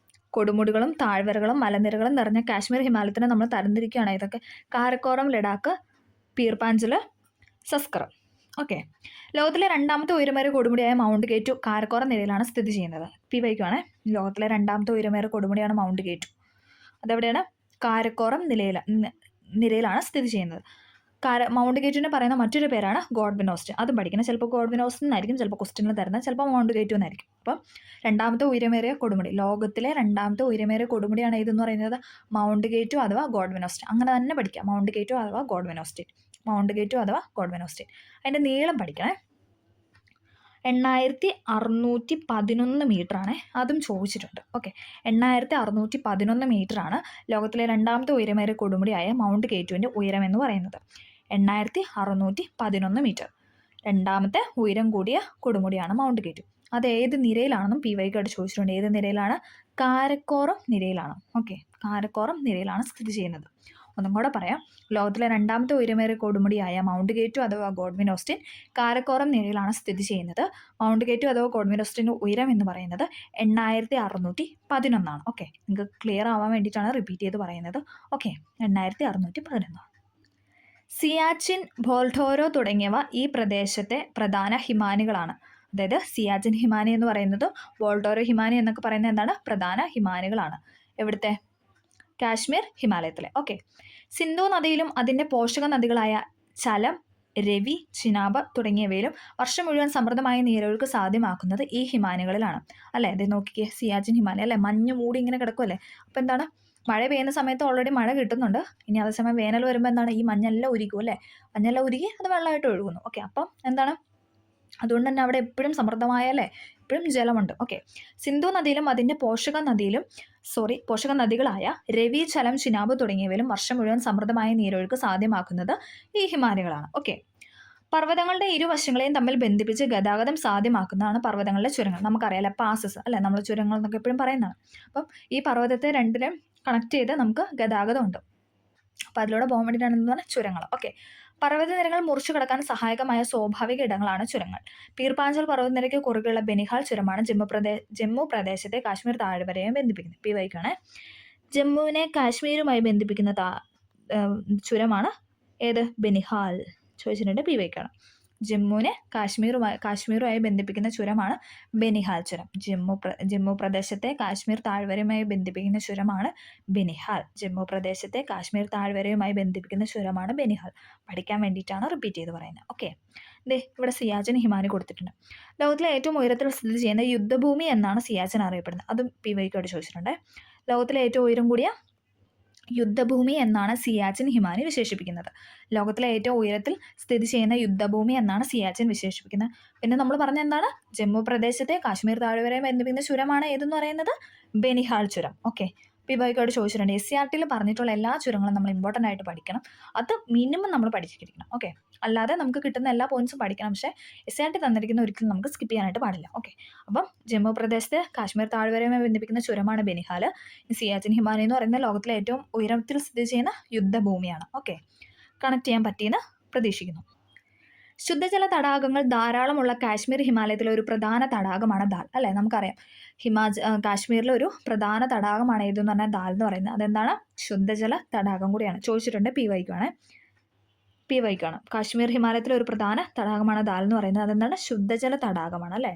കൊടുമുടികളും താഴ്വരകളും മലനിരകളും നിറഞ്ഞ കാശ്മീർ ഹിമാലയത്തിനെ നമ്മൾ തരംതിരിക്കുകയാണ്. ഇതൊക്കെ കാരക്കോറം, ലഡാക്ക്, പീർപ്പാഞ്ചൽ, സസ്കർ. ഓക്കെ, ലോകത്തിലെ 2ാമത്തെ ഉയരമേറിയ കൊടുമുടിയായ മൗണ്ട് കേറ്റു കാരക്കോറം നിരയിലാണ് സ്ഥിതി ചെയ്യുന്നത്. വയ്ക്കുവാണ്. ലോകത്തിലെ 2ാമത്തെ ഉയരമേറിയ കൊടുമുടിയാണ് മൗണ്ട് കേറ്റു. അതെവിടെയാണ്? കാരക്കോറം നിരയിലാണ് സ്ഥിതി ചെയ്യുന്നത്. മൗണ്ട് കേറ്റുവിനെ പറയുന്ന മറ്റൊരു പേരാണ് ഗോഡ്വിൻ ഓസ്റ്റ്. അതും പഠിക്കണം. ചിലപ്പോൾ ഗോഡ്വിൻ ഓസ്റ്റ് എന്നായിരിക്കും ചിലപ്പോൾ ക്വസ്റ്റ്യനിൽ തരുന്നത്, ചിലപ്പോൾ മൗണ്ട് കേറ്റു എന്നായിരിക്കും. അപ്പം 2ാമത്തെ ഉയരമേറിയ കൊടുമുടി, ലോകത്തിലെ 2ാമത്തെ ഉയരമേറിയ കൊടുമുടിയാണ് ഇതെന്ന് പറയുന്നത് മൗണ്ട് കേറ്റു അഥവാ ഗോഡ്വിൻ ഓസ്റ്റ്. അങ്ങനെ തന്നെ പഠിക്കാം, മൗണ്ട് കേറ്റു അഥവാ ഗോഡ്വിൻ ഓസ്റ്റ്. അതിൻ്റെ നീളം പഠിക്കണേ. 8611 മീറ്ററാണ്. അതും ചോദിച്ചിട്ടുണ്ട്. ഓക്കെ, 8611 മീറ്ററാണ് ലോകത്തിലെ 2ാമത്തെ ഉയരമേറിയ കൊടുമുടിയായ മൗണ്ട് കേറ്റുവിൻ്റെ ഉയരം എന്ന് പറയുന്നത്. 8611 മീറ്റർ. 2ാമത്തെ ഉയരം കൂടിയ കൊടുമുടിയാണ് മൗണ്ട് കേറ്റു. അത് ഏത് നിരയിലാണെന്നും PYക്കായിട്ട് ചോദിച്ചിട്ടുണ്ട്. ഏത് നിരയിലാണ്? കാരക്കോറം നിരയിലാണ്. ഓക്കെ, കാരക്കോറം നിരയിലാണ് സ്ഥിതി ചെയ്യുന്നത്. ഒന്നും കൂടെ പറയാം. ലോകത്തിലെ 2ാമത്തെ ഉയരമേറിയ കൊടുമുടിയായ മൗണ്ട് കേറ്റു അഥവാ ഗോഡ്വിൻ ഓസ്റ്റിൻ കാരക്കോറം നിരയിലാണ് സ്ഥിതി ചെയ്യുന്നത്. മൗണ്ട് കേറ്റു അഥവാ ഗോഡ്വിൻ ഓസ്റ്റിൻ്റെ ഉയരം എന്ന് പറയുന്നത് 8611. ഓക്കെ, നിങ്ങൾക്ക് ക്ലിയർ ആവാൻ വേണ്ടിയിട്ടാണ് റിപ്പീറ്റ് ചെയ്ത് പറയുന്നത്. ഓക്കെ, 8611. സിയാച്ചിൻ, ബോൾട്ടോരോ തുടങ്ങിയവ ഈ പ്രദേശത്തെ പ്രധാന ഹിമാനികളാണ്. അതായത് സിയാച്ചിൻ ഹിമാനി എന്ന് പറയുന്നത്, ബോൾട്ടോരോ ഹിമാനി എന്നൊക്കെ പറയുന്നത് എന്താണ്? പ്രധാന ഹിമാനികളാണ്. എവിടുത്തെ? കാശ്മീർ ഹിമാലയത്തിലെ. ഓക്കെ, സിന്ധു നദിയിലും അതിൻ്റെ പോഷക നദികളായ ചലം, രവി, ചിനാബ് തുടങ്ങിയവയിലും വർഷം മുഴുവൻ സമൃദ്ധമായ നീരൊഴുക്ക് സാധ്യമാക്കുന്നത് ഈ ഹിമാനികളിലാണ്. അല്ലേ, ഇത് നോക്കിക്കേ, സിയാച്ചിൻ ഹിമാലയ അല്ലേ, മഞ്ഞ് മൂടി ഇങ്ങനെ കിടക്കുമല്ലേ. അപ്പോൾ എന്താണ്? മഴ പെയ്യുന്ന സമയത്ത് ഓൾറെഡി മഴ കിട്ടുന്നുണ്ട്. ഇനി അതേസമയം വേനൽ വരുമ്പോൾ എന്താണ്? ഈ മഞ്ഞെല്ലാം ഉരുകും അല്ലേ, മഞ്ഞെല്ലാം ഉരുകി അത് വെള്ളമായിട്ട് ഒഴുകുന്നു. ഓക്കെ, അപ്പം എന്താണ്? അതുകൊണ്ട് തന്നെ അവിടെ എപ്പോഴും സമൃദ്ധമായ എപ്പോഴും ജലമുണ്ട്. ഓക്കെ, സിന്ധു നദിയിലും അതിൻ്റെ പോഷക നദികളായ രവി, ചലം, ചിനാബ് തുടങ്ങിയവയിലും വർഷം മുഴുവൻ സമൃദ്ധമായ നീരൊഴുക്ക് സാധ്യമാക്കുന്നത് ഈ ഹിമാലയങ്ങളാണ്. ഓക്കെ, പർവ്വതങ്ങളുടെ ഇരുവശങ്ങളെയും തമ്മിൽ ബന്ധിപ്പിച്ച് ഗതാഗതം സാധ്യമാക്കുന്നതാണ് പർവ്വതങ്ങളിലെ ചുരങ്ങൾ. നമുക്കറിയാലോ, പാസസ് അല്ലേ, നമ്മൾ ചുരങ്ങൾ എന്നൊക്കെ എപ്പോഴും പറയുന്നതാണ്. അപ്പം ഈ പർവ്വതത്തെ രണ്ടിനും കണക്ട് ചെയ്ത് നമുക്ക് ഗതാഗതം ഉണ്ട്. അപ്പോൾ അതിലൂടെ പോകാൻ വേണ്ടിയിട്ടാണ് എന്താണ്? ചുരങ്ങൾ. ഓക്കെ, പർവ്വതനിരകൾ മുറിച്ചു കടക്കാൻ സഹായകമായ സ്വാഭാവിക ഇടങ്ങളാണ് ചുരങ്ങൾ. പീർപ്പാഞ്ചൽ പർവ്വതനിരയ്ക്ക് കുറുകെയുള്ള ബനിഹാൽ ചുരമാണ് ജമ്മു പ്രദേശത്തെ കാശ്മീർ താഴ്വരയെ ബന്ധിപ്പിക്കുന്നത്. പി വൈക്കാണ്. ജമ്മുവിനെ കാശ്മീരുമായി ബന്ധിപ്പിക്കുന്ന ചുരമാണ് ഏത്? ബനിഹാൽ. ചോദിച്ചിട്ടുണ്ട്, പി വൈക്കാണ്. ജമ്മുവിനെ കാശ്മീരുമായി ബന്ധിപ്പിക്കുന്ന ചുരമാണ് ബനിഹാൽ ചുരം. ജമ്മു പ്രദേശത്തെ കാശ്മീർ താഴ്വരയുമായി ബന്ധിപ്പിക്കുന്ന ചുരമാണ് ബനിഹാൽ. ജമ്മു പ്രദേശത്തെ കാശ്മീർ താഴ്വരയുമായി ബന്ധിപ്പിക്കുന്ന ചുരമാണ് ബനിഹാൽ. പഠിക്കാൻ വേണ്ടിയിട്ടാണ് റിപ്പീറ്റ് ചെയ്ത് പറയുന്നത്. ഓക്കെ, ഇവിടെ സിയാച്ചിൻ ഹിമാനി കൊടുത്തിട്ടുണ്ട്. ലോകത്തിലെ ഏറ്റവും ഉയരത്തിൽ സ്ഥിതി ചെയ്യുന്ന യുദ്ധഭൂമി എന്നാണ് സിയാച്ചിൻ അറിയപ്പെടുന്നത്. അതും പി വൈക്കോട് ചോദിച്ചിട്ടുണ്ട്. ലോകത്തിലെ ഏറ്റവും ഉയരം കൂടിയ യുദ്ധഭൂമി എന്നാണ് സിയാച്ചിൻ ഹിമാനി വിശേഷിപ്പിക്കുന്നത്. ലോകത്തിലെ ഏറ്റവും ഉയരത്തിൽ സ്ഥിതി ചെയ്യുന്ന യുദ്ധഭൂമി എന്നാണ് സിയാച്ചിൻ വിശേഷിപ്പിക്കുന്നത്. പിന്നെ നമ്മൾ പറഞ്ഞ എന്താണ്? ജമ്മു പ്രദേശത്തെ കാശ്മീർ താഴ്വരയെ ബന്ധിപ്പിക്കുന്ന ചുരമാണ് ഏതെന്ന് പറയുന്നത്? ബനിഹാൽ ചുരം. ഓക്കെ, പി വൈക്കോട് ചോദിച്ചിട്ടുണ്ട്. SCERT പറഞ്ഞിട്ടുള്ള എല്ലാ ചുരങ്ങളും നമ്മൾ ഇമ്പോർട്ടൻ്റ് ആയിട്ട് പഠിക്കണം. അത് മിനിമം നമ്മൾ പഠിച്ചിരിക്കണം. ഓക്കെ, അല്ലാതെ നമുക്ക് കിട്ടുന്ന എല്ലാ പോയിന്റ്സും പഠിക്കണം. പക്ഷേ SCERT തന്നിരിക്കുന്ന ഒരിക്കലും നമുക്ക് സ്കിപ്പ് ചെയ്യാനായിട്ട് പാടില്ല. ഓക്കെ, അപ്പം ജമ്മു പ്രദേശത്തെ കാശ്മീർ താഴ്വരയുമായി ബന്ധിപ്പിക്കുന്ന ചുരമാണ് ബനിഹാൽ. സിയാച്ചിൻ ഹിമാലയ എന്ന് പറയുന്ന ലോകത്തിലെ ഏറ്റവും ഉയരത്തിൽ സ്ഥിതി ചെയ്യുന്ന യുദ്ധഭൂമിയാണ്. ഓക്കെ, കണക്ട് ചെയ്യാൻ പറ്റിയെന്ന് പ്രതീക്ഷിക്കുന്നു. ശുദ്ധജല തടാകങ്ങൾ ധാരാളമുള്ള കാശ്മീർ ഹിമാലയത്തിലെ ഒരു പ്രധാന തടാകമാണ് ദാൽ. അല്ലേ, നമുക്കറിയാം കാശ്മീരിലെ ഒരു പ്രധാന തടാകമാണ് ഏതെന്ന് പറഞ്ഞാൽ ദാൽ എന്ന് പറയുന്നത്. അതെന്താണ്? ശുദ്ധജല തടാകം കൂടിയാണ്. ചോദിച്ചിട്ടുണ്ട്, പി വൈക്കാണ്. കാശ്മീർ ഹിമാലയത്തിലെ ഒരു പ്രധാന തടാകമാണ് ദാൽ എന്ന് പറയുന്നത്. അതെന്താണ്? ശുദ്ധജല തടാകമാണ്. അല്ലേ,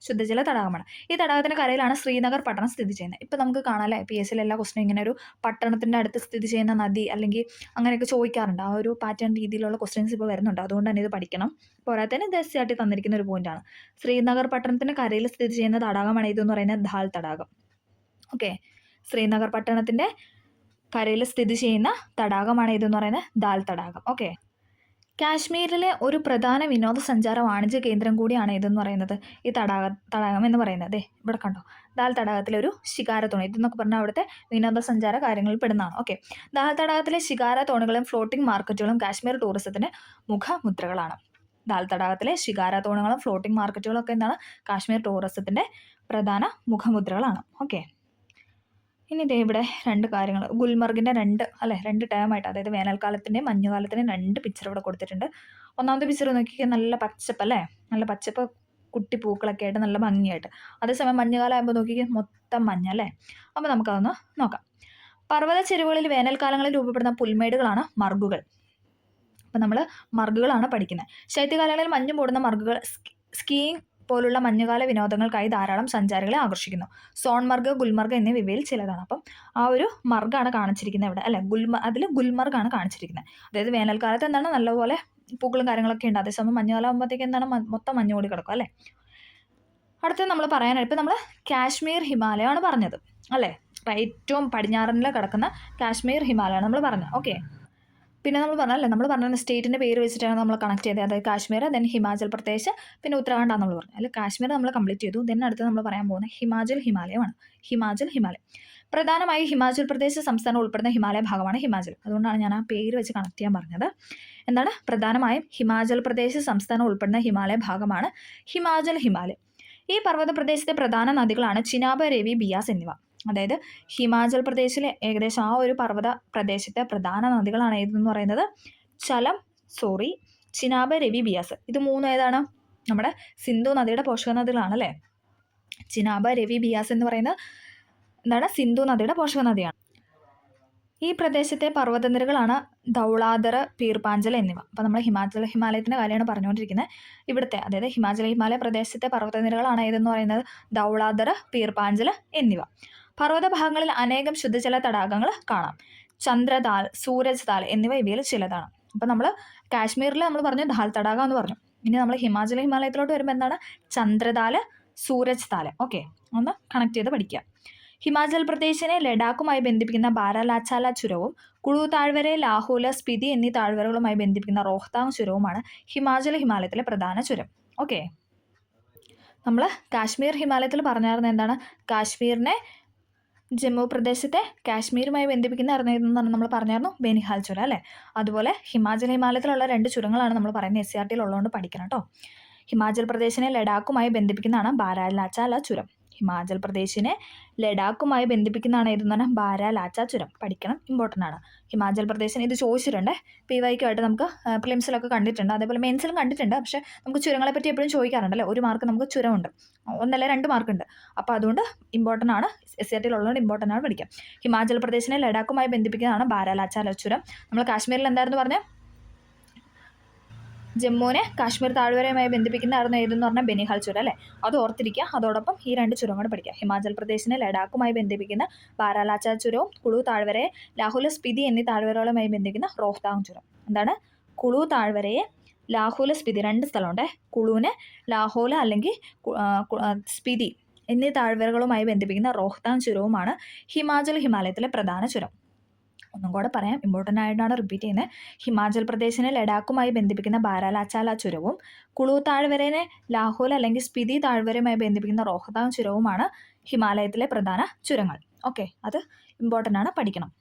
ശുദ്ധജല തടാകമാണ്. ഈ തടാകത്തിൻ്റെ കരയിലാണ് ശ്രീനഗർ പട്ടണം സ്ഥിതി ചെയ്യുന്നത്. ഇപ്പം നമുക്ക് കാണാം അല്ലേ, PSC എല്ലാ ക്വസ്റ്റിനും ഇങ്ങനെ ഒരു പട്ടണത്തിൻ്റെ അടുത്ത് സ്ഥിതി ചെയ്യുന്ന നദി അല്ലെങ്കിൽ അങ്ങനെയൊക്കെ ചോദിക്കാറുണ്ട്. ആ ഒരു പാറ്റേൺ രീതിയിലുള്ള ക്വസ്റ്റ്യൻസ് ഇപ്പോൾ വരുന്നുണ്ട്. അതുകൊണ്ട് തന്നെ ഇത് പഠിക്കണം. പോരാത്തതിന് ഇത് SCERT തന്നിരിക്കുന്ന ഒരു പോയിന്റാണ്. ശ്രീനഗർ പട്ടണത്തിൻ്റെ കരയിൽ സ്ഥിതി ചെയ്യുന്ന തടാകമാണ് ഇതെന്ന് പറയുന്നത് ദാൽ തടാകം. ഓക്കെ, ശ്രീനഗർ പട്ടണത്തിൻ്റെ കരയിൽ സ്ഥിതി ചെയ്യുന്ന തടാകമാണ് ഇതെന്ന് പറയുന്നത് ദാൽ തടാകം. ഓക്കെ, കാശ്മീരിലെ ഒരു പ്രധാന വിനോദസഞ്ചാര വാണിജ്യ കേന്ദ്രം കൂടിയാണ് ഇതെന്ന് പറയുന്നത് ഈ തടാകം എന്ന് പറയുന്നത്. ഇവിടെ കണ്ടോ, ദാൽ തടാകത്തിലെ ഒരു ശിഖാരത്തോണി. ഇതെന്നൊക്കെ പറഞ്ഞാൽ അവിടുത്തെ വിനോദസഞ്ചാര കാര്യങ്ങളിൽ പെടുന്നതാണ്. ഓക്കെ, ദാൽ തടാകത്തിലെ ശിഖാരത്തോണികളും ഫ്ലോട്ടിംഗ് മാർക്കറ്റുകളും കാശ്മീർ ടൂറിസത്തിന് മുഖമുദ്രകളാണ്. ദാൽ തടാകത്തിലെ ശിഖാരത്തോണികളും ഫ്ലോട്ടിംഗ് മാർക്കറ്റുകളും ഒക്കെ എന്താണ്? കാശ്മീർ ടൂറിസത്തിൻ്റെ പ്രധാന മുഖമുദ്രകളാണ്. ഓക്കെ, ഇനി ഇവിടെ രണ്ട് കാര്യങ്ങൾ, ഗുൽമർഗിൻ്റെ രണ്ട് ടേമായിട്ട്, അതായത് വേനൽക്കാലത്തിൻ്റെയും മഞ്ഞുകാലത്തിൻ്റെയും രണ്ട് പിക്ചർ ഇവിടെ കൊടുത്തിട്ടുണ്ട്. ഒന്നാമത്തെ പിക്ചർ നോക്കിയാൽ നല്ല പച്ചപ്പ് അല്ലേ, നല്ല പച്ചപ്പ് കുട്ടി പൂക്കളൊക്കെ ആയിട്ട് നല്ല ഭംഗിയായിട്ട്. അതേസമയം മഞ്ഞുകാലം ആകുമ്പോൾ നോക്കിയാൽ മൊത്തം മഞ്ഞല്ലേ. അപ്പോൾ നമുക്കതൊന്ന് നോക്കാം. പർവ്വത ചെരുവുകളിൽ വേനൽക്കാലങ്ങളിൽ രൂപപ്പെടുന്ന പുൽമേടുകളാണ് മർഗുകൾ. അപ്പം നമ്മൾ മർഗുകളാണ് പഠിക്കുന്നത്. ശൈത്യകാലങ്ങളിൽ മഞ്ഞ് മൂടുന്ന മർഗുകൾ സ്കീയിങ് പോലുള്ള മഞ്ഞുകാല വിനോദങ്ങൾക്കായി ധാരാളം സഞ്ചാരികളെ ആകർഷിക്കുന്നു. സോൺമർഗ്, ഗുൽമർഗ് എന്നിവ ഇവയിൽ ചിലതാണ്. അപ്പം ആ ഒരു മർഗാണ് കാണിച്ചിരിക്കുന്നത് ഇവിടെ അല്ലേ, അതിൽ ഗുൽമർഗാണ് കാണിച്ചിരിക്കുന്നത്. അതായത് വേനൽക്കാലത്ത് എന്താണ് നല്ലപോലെ പൂക്കളും കാര്യങ്ങളൊക്കെ ഉണ്ട്. അതേസമയം മഞ്ഞുകാലം ആകുമ്പോഴത്തേക്ക് എന്താണ് മൊത്തം മഞ്ഞുകൂടി കിടക്കും അല്ലേ. അടുത്തത് നമ്മൾ പറയാനായിട്ട് ഇപ്പം നമ്മൾ കാശ്മീർ ഹിമാലയമാണ് പറഞ്ഞത് അല്ലേ. ഏറ്റവും പടിഞ്ഞാറനിൽ കിടക്കുന്ന കാശ്മീർ ഹിമാലയമാണ് നമ്മൾ പറഞ്ഞത്. ഓക്കെ, പിന്നെ നമ്മൾ പറഞ്ഞല്ലേ, നമ്മൾ പറഞ്ഞ സ്റ്റേറ്റിൻ്റെ പേര് വെച്ചിട്ടാണ് നമ്മൾ കണക്ട് ചെയ്തത്. അതായത് കാശ്മീർ, ദെൻ ഹിമാചൽ പ്രദേശ്, പിന്നെ ഉത്തരാഖണ്ഡാണ് നമ്മൾ പറഞ്ഞത്. അല്ല, കാശ്മീർ നമ്മൾ കംപ്ലീറ്റ് ചെയ്തു. ദെൻ അടുത്ത് നമ്മൾ പറയാൻ പോകുന്നത് ഹിമാചൽ ഹിമാലയമാണ്. ഹിമാചൽ പ്രധാനമായി ഹിമാചൽ പ്രദേശ് സംസ്ഥാനം ഉൾപ്പെടുന്ന ഹിമാലയ ഭാഗമാണ് ഹിമാചൽ. അതുകൊണ്ടാണ് ഞാൻ ആ പേര് വെച്ച് കണക്ട് ചെയ്യാൻ പറഞ്ഞത്. എന്താണ്? പ്രധാനമായും ഹിമാചൽ പ്രദേശ് സംസ്ഥാനം ഉൾപ്പെടുന്ന ഹിമാലയ ഭാഗമാണ് ഹിമാചൽ ഈ പർവ്വത പ്രദേശത്തെ പ്രധാന നദികളാണ് ചിനാബ്, രവി, ബിയാസ് എന്നിവ. അതായത് ഹിമാചൽ പ്രദേശിലെ ഏകദേശം ആ ഒരു പർവ്വത പ്രദേശത്തെ പ്രധാന നദികളാണ് ഏതെന്ന് പറയുന്നത് ചിനാബ്, രവി, ബിയാസ്. ഇത് മൂന്നും ഏതാണ്? നമ്മുടെ സിന്ധു നദിയുടെ പോഷക നദികളാണ് അല്ലേ. ചിനാബ്, രവി, ബിയാസ് എന്ന് പറയുന്നത് എന്താണ്? സിന്ധു നദിയുടെ പോഷക നദിയാണ്. ഈ പ്രദേശത്തെ പർവ്വതനിരകളാണ് ധൗളാധർ, പീർപ്പാഞ്ചൽ എന്നിവ. അപ്പോൾ നമ്മൾ ഹിമാലയത്തിൻ്റെ കാര്യമാണ് പറഞ്ഞുകൊണ്ടിരിക്കുന്നത്. ഇവിടുത്തെ അതായത് ഹിമാലയ പ്രദേശത്തെ പർവ്വതനിരകളാണ് ഏതെന്ന് പറയുന്നത് ധൗളാധർ, പീർപ്പാഞ്ചൽ എന്നിവ. പർവ്വത ഭാഗങ്ങളിൽ അനേകം ശുദ്ധജല തടാകങ്ങൾ കാണാം. ചന്ദ്രതാൽ, സൂരജ് താൽ എന്നിവ ഇവയിൽ ചിലതാണ്. അപ്പോൾ നമ്മൾ കാശ്മീരിൽ നമ്മൾ പറഞ്ഞു ദാൽ തടാകം എന്ന് പറഞ്ഞു. ഇനി നമ്മൾ ഹിമാലയത്തിലോട്ട് വരുമ്പോൾ എന്താണ്? ചന്ദ്രതാൽ, സൂരജ് താൽ. ഓക്കെ, ഒന്ന് കണക്ട് ചെയ്ത് പഠിക്കുക. ഹിമാചൽ പ്രദേശിനെ ലഡാക്കുമായി ബന്ധിപ്പിക്കുന്ന ബാരാലാച്ചാല ചുരവും കുളു താഴ്വര, ലാഹോല, സ്പിതി എന്നീ താഴ്വരകളുമായി ബന്ധിപ്പിക്കുന്ന റോഹ്താങ് ചുരവുമാണ് ഹിമാലയത്തിലെ പ്രധാന ചുരം. ഓക്കെ, നമ്മൾ കാശ്മീർ ഹിമാലയത്തിൽ പറഞ്ഞായിരുന്നു എന്താണ്? കാശ്മീരിനെ ജമ്മു പ്രദേശത്തെ കാശ്മീരുമായി ബന്ധിപ്പിക്കുന്ന നമ്മൾ പറഞ്ഞായിരുന്നു ബനിഹാൽ ചുരം അല്ലേ. അതുപോലെ ഹിമാലയത്തിലുള്ള രണ്ട് ചുരങ്ങളാണ് നമ്മൾ പറയുന്നത്. SCERT ഉള്ളതുകൊണ്ട് പഠിക്കണം കേട്ടോ. ഹിമാചൽ പ്രദേശിനെ ലഡാക്കുമായി ബന്ധിപ്പിക്കുന്നതാണ് ബാരാലാച്ചാല ചുരം. ഹിമാചൽ പ്രദേശിനെ ലഡാക്കുമായി ബന്ധിപ്പിക്കുന്നതാണ് ഏതെന്ന് പറഞ്ഞാൽ ബാരാലാച്ച ചുരം. പഠിക്കണം, ഇമ്പോർട്ടൻ്റ് ആണ്. ഹിമാചൽ പ്രദേശിന് ഇത് ചോദിച്ചിട്ടുണ്ട്, PYQ ആയിട്ട് നമുക്ക് പ്രിലിംസിലൊക്കെ കണ്ടിട്ടുണ്ട്, അതേപോലെ മെയിൻസിലും കണ്ടിട്ടുണ്ട്. പക്ഷേ നമുക്ക് ചുരങ്ങളെ പറ്റി എപ്പോഴും ചോദിക്കാറുണ്ടല്ലോ, 1 മാർക്ക് നമുക്ക് ചുരമുണ്ട്, 1 അല്ല 2 മാർക്കുണ്ട്. അപ്പോൾ അതുകൊണ്ട് ഇമ്പോർട്ടൻ്റ് ആണ്, SCRT ഉള്ളതുകൊണ്ട് ഇമ്പോർട്ടൻ്റ് ആണ് പഠിക്കാം. ഹിമാചൽ പ്രദേശിനെ ലഡാക്കുമായി ബന്ധിപ്പിക്കുന്നതാണ് ബാരാലാച്ച ചുരം. നമ്മൾ കാശ്മീരിൽ എന്തായിരുന്നു പറഞ്ഞത്? ജമ്മുവിനെ കാശ്മീർ താഴ്വരയുമായി ബന്ധിപ്പിക്കുന്നതായിരുന്നു ഏതെന്ന് പറഞ്ഞാൽ ബനിഹാൽ ചുരം അല്ലേ? അത് ഓർത്തിരിക്കുക. അതോടൊപ്പം ഈ 2 ചുരം കൂടെ പഠിക്കുക. ഹിമാചൽ പ്രദേശിനെ ലഡാക്കുമായി ബന്ധിപ്പിക്കുന്ന ബാരാലാച്ച ചുരവും കുളു താഴ്വരയെ ലാഹുൽ സ്പിതി എന്നീ താഴ്വരകളുമായി ബന്ധിക്കുന്ന റോഹ്താങ് ചുരം. എന്താണ്? കുളു താഴ്വരയെ ലാഹുൽ സ്പിതി, 2 സ്ഥലമുണ്ട്, കുളുവിനെ ലാഹോല അല്ലെങ്കിൽ സ്പിതി എന്നീ താഴ്വരകളുമായി ബന്ധിപ്പിക്കുന്ന റോഹ്താങ് ചുരവുമാണ് ഹിമാലയത്തിലെ പ്രധാന ചുരം. ഒന്നും കൂടെ പറയാം, ഇമ്പോർട്ടൻ്റ് ആയിട്ടാണ് റിപ്പീറ്റ് ചെയ്യുന്നത്. ഹിമാചൽ പ്രദേശിനെ ലഡാക്കുമായി ബന്ധിപ്പിക്കുന്ന ബാരാലാച്ചാല ചുരവും കുളു താഴ്വരയെ ലാഹോൽ അല്ലെങ്കിൽ സ്പിതി താഴ്വരയുമായി ബന്ധിപ്പിക്കുന്ന റോഹ്താങ് ചുരവുമാണ് ഹിമാലയത്തിലെ പ്രധാന ചുരങ്ങൾ. ഓക്കെ, അത് ഇമ്പോർട്ടൻ്റ് ആണ്, പഠിക്കണം.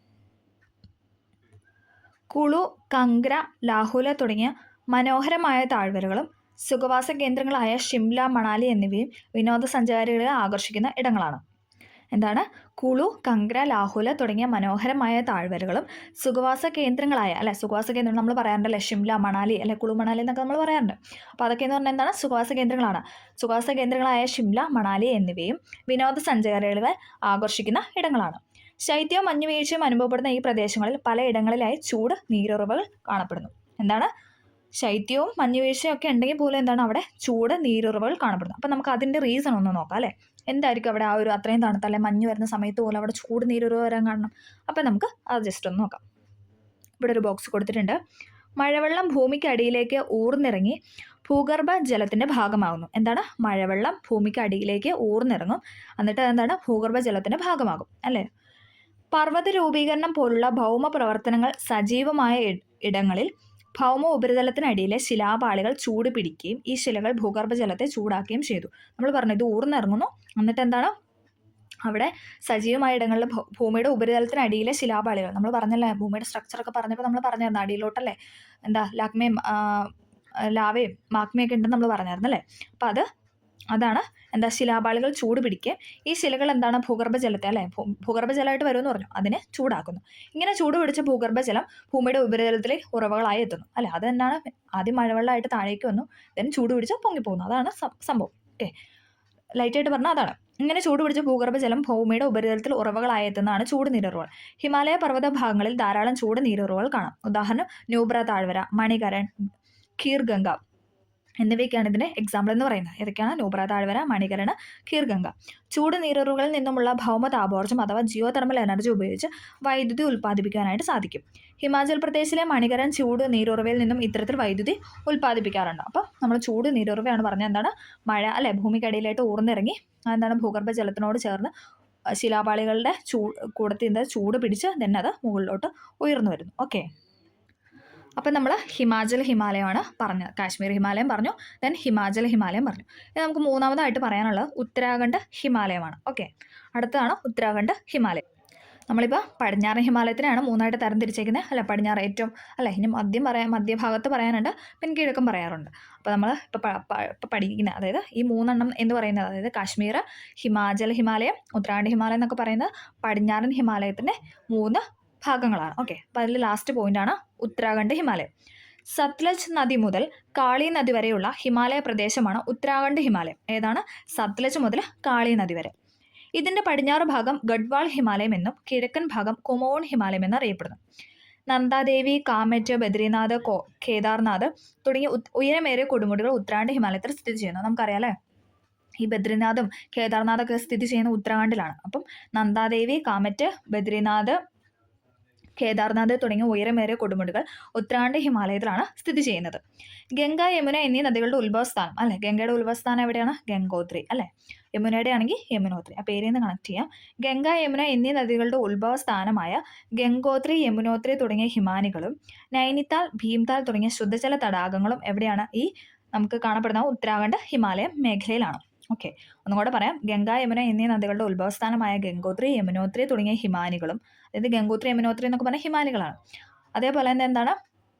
കുളു, കംഗ്ര, ലാഹോല തുടങ്ങിയ മനോഹരമായ താഴ്വരകളും സുഖവാസ കേന്ദ്രങ്ങളായ ഷിംല, മണാലി എന്നിവയും വിനോദസഞ്ചാരികളെ ആകർഷിക്കുന്ന ഇടങ്ങളാണ്. എന്താണ്? കുളു, കംഗ്ര, ലാഹോല തുടങ്ങിയ മനോഹരമായ താഴ്വരകളും സുഖവാസ കേന്ദ്രങ്ങളായ, അല്ലെ, സുഖവാസ കേന്ദ്രങ്ങൾ നമ്മൾ പറയാറുണ്ടല്ലേ, ഷിംല, മണാലി അല്ലെ, കുളു മണാലി എന്നൊക്കെ നമ്മൾ പറയാറുണ്ട്. അപ്പോൾ അതൊക്കെ എന്ന് പറഞ്ഞാൽ എന്താണ്? സുഖവാസ കേന്ദ്രങ്ങളാണ്. സുഖവാസ കേന്ദ്രങ്ങളായ ഷിംല, മണാലി എന്നിവയും വിനോദസഞ്ചാരികളെ ആകർഷിക്കുന്ന ഇടങ്ങളാണ്. ശൈത്യവും മഞ്ഞുവീഴ്ചയും അനുഭവപ്പെടുന്ന ഈ പ്രദേശങ്ങളിൽ പലയിടങ്ങളിലായി ചൂട് നീരുറവുകൾ കാണപ്പെടുന്നു. എന്താണ്? ശൈത്യവും മഞ്ഞുവീഴ്ചയും ഒക്കെ ഉണ്ടെങ്കിൽ പോലും എന്താണ് അവിടെ ചൂട് നീരുറവുകൾ കാണപ്പെടുന്നു. അപ്പം നമുക്ക് അതിൻ്റെ റീസൺ ഒന്ന് നോക്കാം അല്ലേ. എന്തായിരിക്കും അവിടെ ആ ഒരു അത്രയും തണുത്തല്ലേ മഞ്ഞ് വരുന്ന സമയത്ത് പോലും അവിടെ ചൂട് നീരുറവ് വരാൻ കാരണം? അപ്പം നമുക്ക് അത് ജസ്റ്റ് ഒന്ന് നോക്കാം. ഇവിടെ ഒരു ബോക്സ് കൊടുത്തിട്ടുണ്ട്. മഴവെള്ളം ഭൂമിക്ക് അടിയിലേക്ക് ഊർന്നിറങ്ങി ഭൂഗർഭ ജലത്തിൻ്റെ ഭാഗമാകുന്നു. എന്താണ്? മഴവെള്ളം ഭൂമിക്ക് അടിയിലേക്ക് ഊർന്നിറങ്ങും, എന്നിട്ട് എന്താണ്? ഭൂഗർഭ ജലത്തിൻ്റെ ഭാഗമാകും അല്ലേ. പർവ്വത രൂപീകരണം പോലുള്ള ഭൗമ പ്രവർത്തനങ്ങൾ സജീവമായ ഇടങ്ങളിൽ ഭൗമ ഉപരിതലത്തിനടിയിലെ ശിലാപാളികൾ ചൂട് പിടിക്കുകയും ഈ ശിലകൾ ഭൂഗർഭജലത്തെ ചൂടാക്കുകയും ചെയ്തു. നമ്മൾ പറഞ്ഞു ഇത് ഊർന്നിറങ്ങുന്നു, എന്നിട്ട് എന്താണ്? അവിടെ സജീവമായ ഇടങ്ങളിൽ ഭൂമിയുടെ ഉപരിതലത്തിനടിയിലെ ശിലാപാളികൾ, നമ്മൾ പറഞ്ഞല്ലേ ഭൂമിയുടെ സ്ട്രക്ചറൊക്കെ പറഞ്ഞപ്പോൾ നമ്മൾ പറഞ്ഞായിരുന്നു അടിയിലോട്ടല്ലേ എന്താ ലാവയും മാഗ്മയൊക്കെ ഉണ്ടെന്ന് നമ്മൾ പറഞ്ഞായിരുന്നു അല്ലേ. അപ്പോൾ അതാണ് എന്താ ശിലാപാളികൾ ചൂട് പിടിക്കുക, ഈ ശിലകൾ എന്താണ്? ഭൂഗർഭജലത്തെ അല്ലേ, ഭൂഗർഭജലമായിട്ട് വരുമെന്ന് പറഞ്ഞു, അതിനെ ചൂടാക്കുന്നു. ഇങ്ങനെ ചൂട് പിടിച്ച ഭൂഗർഭജലം ഭൂമിയുടെ ഉപരിതലത്തിലെ ഉറവകളായി എത്തുന്നു അല്ലേ. അത് തന്നെയാണ് ആദ്യം മഴവെള്ളമായിട്ട് താഴേക്ക് വന്നു, then ചൂട് പിടിച്ച് പൊങ്ങിപ്പോകുന്നു, അതാണ് സംഭവം. ഓക്കെ, ലൈറ്റായിട്ട് പറഞ്ഞാൽ അതാണ്. ഇങ്ങനെ ചൂട് പിടിച്ച ഭൂഗർഭജലം ഭൂമിയുടെ ഉപരിതലത്തിൽ ഉറവകളായി എത്തുന്നതാണ് ചൂട് നീരുറവുകൾ. ഹിമാലയ പർവ്വത ഭാഗങ്ങളിൽ ധാരാളം ചൂട് നീരുറവുകൾ കാണാം. ഉദാഹരണം ന്യൂബ്ര താഴ്വര, മണികരൺ, ഖീർഗംഗ എന്നിവയൊക്കെയാണ് ഇതിൻ്റെ എക്സാമ്പിൾ എന്ന് പറയുന്നത്. ഏതൊക്കെയാണ്? ന്യൂബ്ര താഴ്വര, മണികരൺ, ഖീർഗംഗ. ചൂട് നീരുറവുകളിൽ നിന്നുമുള്ള ഭൗമ താപോർജ്ജം അഥവാ ജിയോ തെർമൽ എനർജി ഉപയോഗിച്ച് വൈദ്യുതി ഉൽപ്പാദിപ്പിക്കാനായിട്ട് സാധിക്കും. ഹിമാചൽ പ്രദേശിലെ മണികരൺ ചൂട് നീരുറവയിൽ നിന്നും ഇത്തരത്തിൽ വൈദ്യുതി ഉൽപ്പാദിപ്പിക്കാറുണ്ട്. അപ്പോൾ നമ്മൾ ചൂട് നീരുറവയാണ് പറഞ്ഞാൽ എന്താണ്? മഴ അല്ലെ ഭൂമിക്കടിയിലായിട്ട് ഊർന്നിറങ്ങി എന്താണ് ഭൂഗർഭ ജലത്തിനോട് ചേർന്ന് ശിലാപാളികളുടെ കൂടത്തിൽ ചൂട് പിടിച്ച് തന്നെ അത് മുകളിലോട്ട് ഉയർന്നു വരുന്നു. ഓക്കെ, അപ്പം നമ്മൾ ഹിമാലയമാണ് പറഞ്ഞത്. കാശ്മീർ ഹിമാലയം പറഞ്ഞു, ദെൻ ഹിമാലയം പറഞ്ഞു. ഇനി നമുക്ക് മൂന്നാമതായിട്ട് പറയാനുള്ളത് ഉത്തരാഖണ്ഡ് ഹിമാലയമാണ്. ഓക്കെ, അടുത്തതാണ് ഉത്തരാഖണ്ഡ് ഹിമാലയം. നമ്മളിപ്പോൾ പടിഞ്ഞാറൻ ഹിമാലയത്തിനാണ് 3ആയിട്ട് തരം തിരിച്ചേക്കുന്നത് അല്ല. പടിഞ്ഞാറ് ഏറ്റവും അല്ല, ഇനി മധ്യഭാഗത്ത് പറയാനുണ്ട്, പിൻകിഴക്കും പറയാറുണ്ട്. അപ്പോൾ നമ്മൾ ഇപ്പോൾ പഠിക്കുന്ന അതായത് ഈ 3 എണ്ണം എന്ന് പറയുന്നത്, അതായത് കാശ്മീർ, ഹിമാചൽ ഹിമാലയം, ഉത്തരാഖണ്ഡ് ഹിമാലയം എന്നൊക്കെ പറയുന്നത് പടിഞ്ഞാറൻ ഹിമാലയത്തിൻ്റെ 3 ഭാഗങ്ങളാണ്. ഓക്കെ, അപ്പോൾ അതിൽ ലാസ്റ്റ് പോയിന്റാണ് ഉത്തരാഖണ്ഡ് ഹിമാലയം. സത്ലജ് നദി മുതൽ കാളി നദി വരെയുള്ള ഹിമാലയ പ്രദേശമാണ് ഉത്തരാഖണ്ഡ് ഹിമാലയം. ഏതാണ്? സത്ലജ് മുതൽ കാളി നദി വരെ. ഇതിൻ്റെ പടിഞ്ഞാറ് ഭാഗം ഗഡ്വാൾ ഹിമാലയം എന്നും കിഴക്കൻ ഭാഗം കുമോൺ ഹിമാലയം എന്നും അറിയപ്പെടുന്നു. നന്ദാദേവി, കാമെറ്റ്, ബദ്രിനാഥ്, കേദാർനാഥ് തുടങ്ങിയ ഉയരമേറിയ കൊടുമുടികൾ ഉത്തരാഖണ്ഡ് ഹിമാലയത്തിൽ സ്ഥിതി ചെയ്യുന്നു. നമുക്കറിയാമല്ലേ, ഈ ബദ്രിനാഥും കേദാർനാഥൊക്കെ സ്ഥിതി ചെയ്യുന്ന ഉത്തരാഖണ്ഡിലാണ്. അപ്പം നന്ദാദേവി, കാമെറ്റ്, ബദ്രിനാഥ്, കേദാർനാഥ് തുടങ്ങിയ ഉയരമേറിയ കൊടുമുടികൾ ഉത്തരാഖണ്ഡ് ഹിമാലയത്തിലാണ് സ്ഥിതി ചെയ്യുന്നത്. ഗംഗ, യമുന എന്നീ നദികളുടെ ഉത്ഭവസ്ഥാനം അല്ലെ. ഗംഗയുടെ ഉത്ഭവസ്ഥാനം എവിടെയാണ്? ഗംഗോത്രി അല്ലെ. യമുനയുടെ ആണെങ്കിൽ യമുനോത്രി. ആ പേരിൽ നിന്ന് കണക്ട് ചെയ്യാം. ഗംഗ, യമുന എന്നീ നദികളുടെ ഉത്ഭവസ്ഥാനമായ ഗംഗോത്രി, യമുനോത്രി തുടങ്ങിയ ഹിമാനികളും നൈനിത്താൽ, ഭീംതാൽ തുടങ്ങിയ ശുദ്ധജല തടാകങ്ങളും എവിടെയാണ്? ഈ നമുക്ക് കാണപ്പെടുന്ന ഉത്തരാഖണ്ഡ് ഹിമാലയം മേഖലയിലാണ്. ഓക്കെ, ഒന്നും കൂടെ പറയാം. ഗംഗ, യമുന എന്നീ നദികളുടെ ഉത്ഭവസ്ഥാനമായ ഗംഗോത്രി, യമുനോത്രി തുടങ്ങിയ ഹിമാനികളും, അതായത് ഗംഗോത്രി, യമുനോത്രി എന്നൊക്കെ പറഞ്ഞാൽ ഹിമാനികളാണ്. അതേപോലെ തന്നെ എന്താണ്?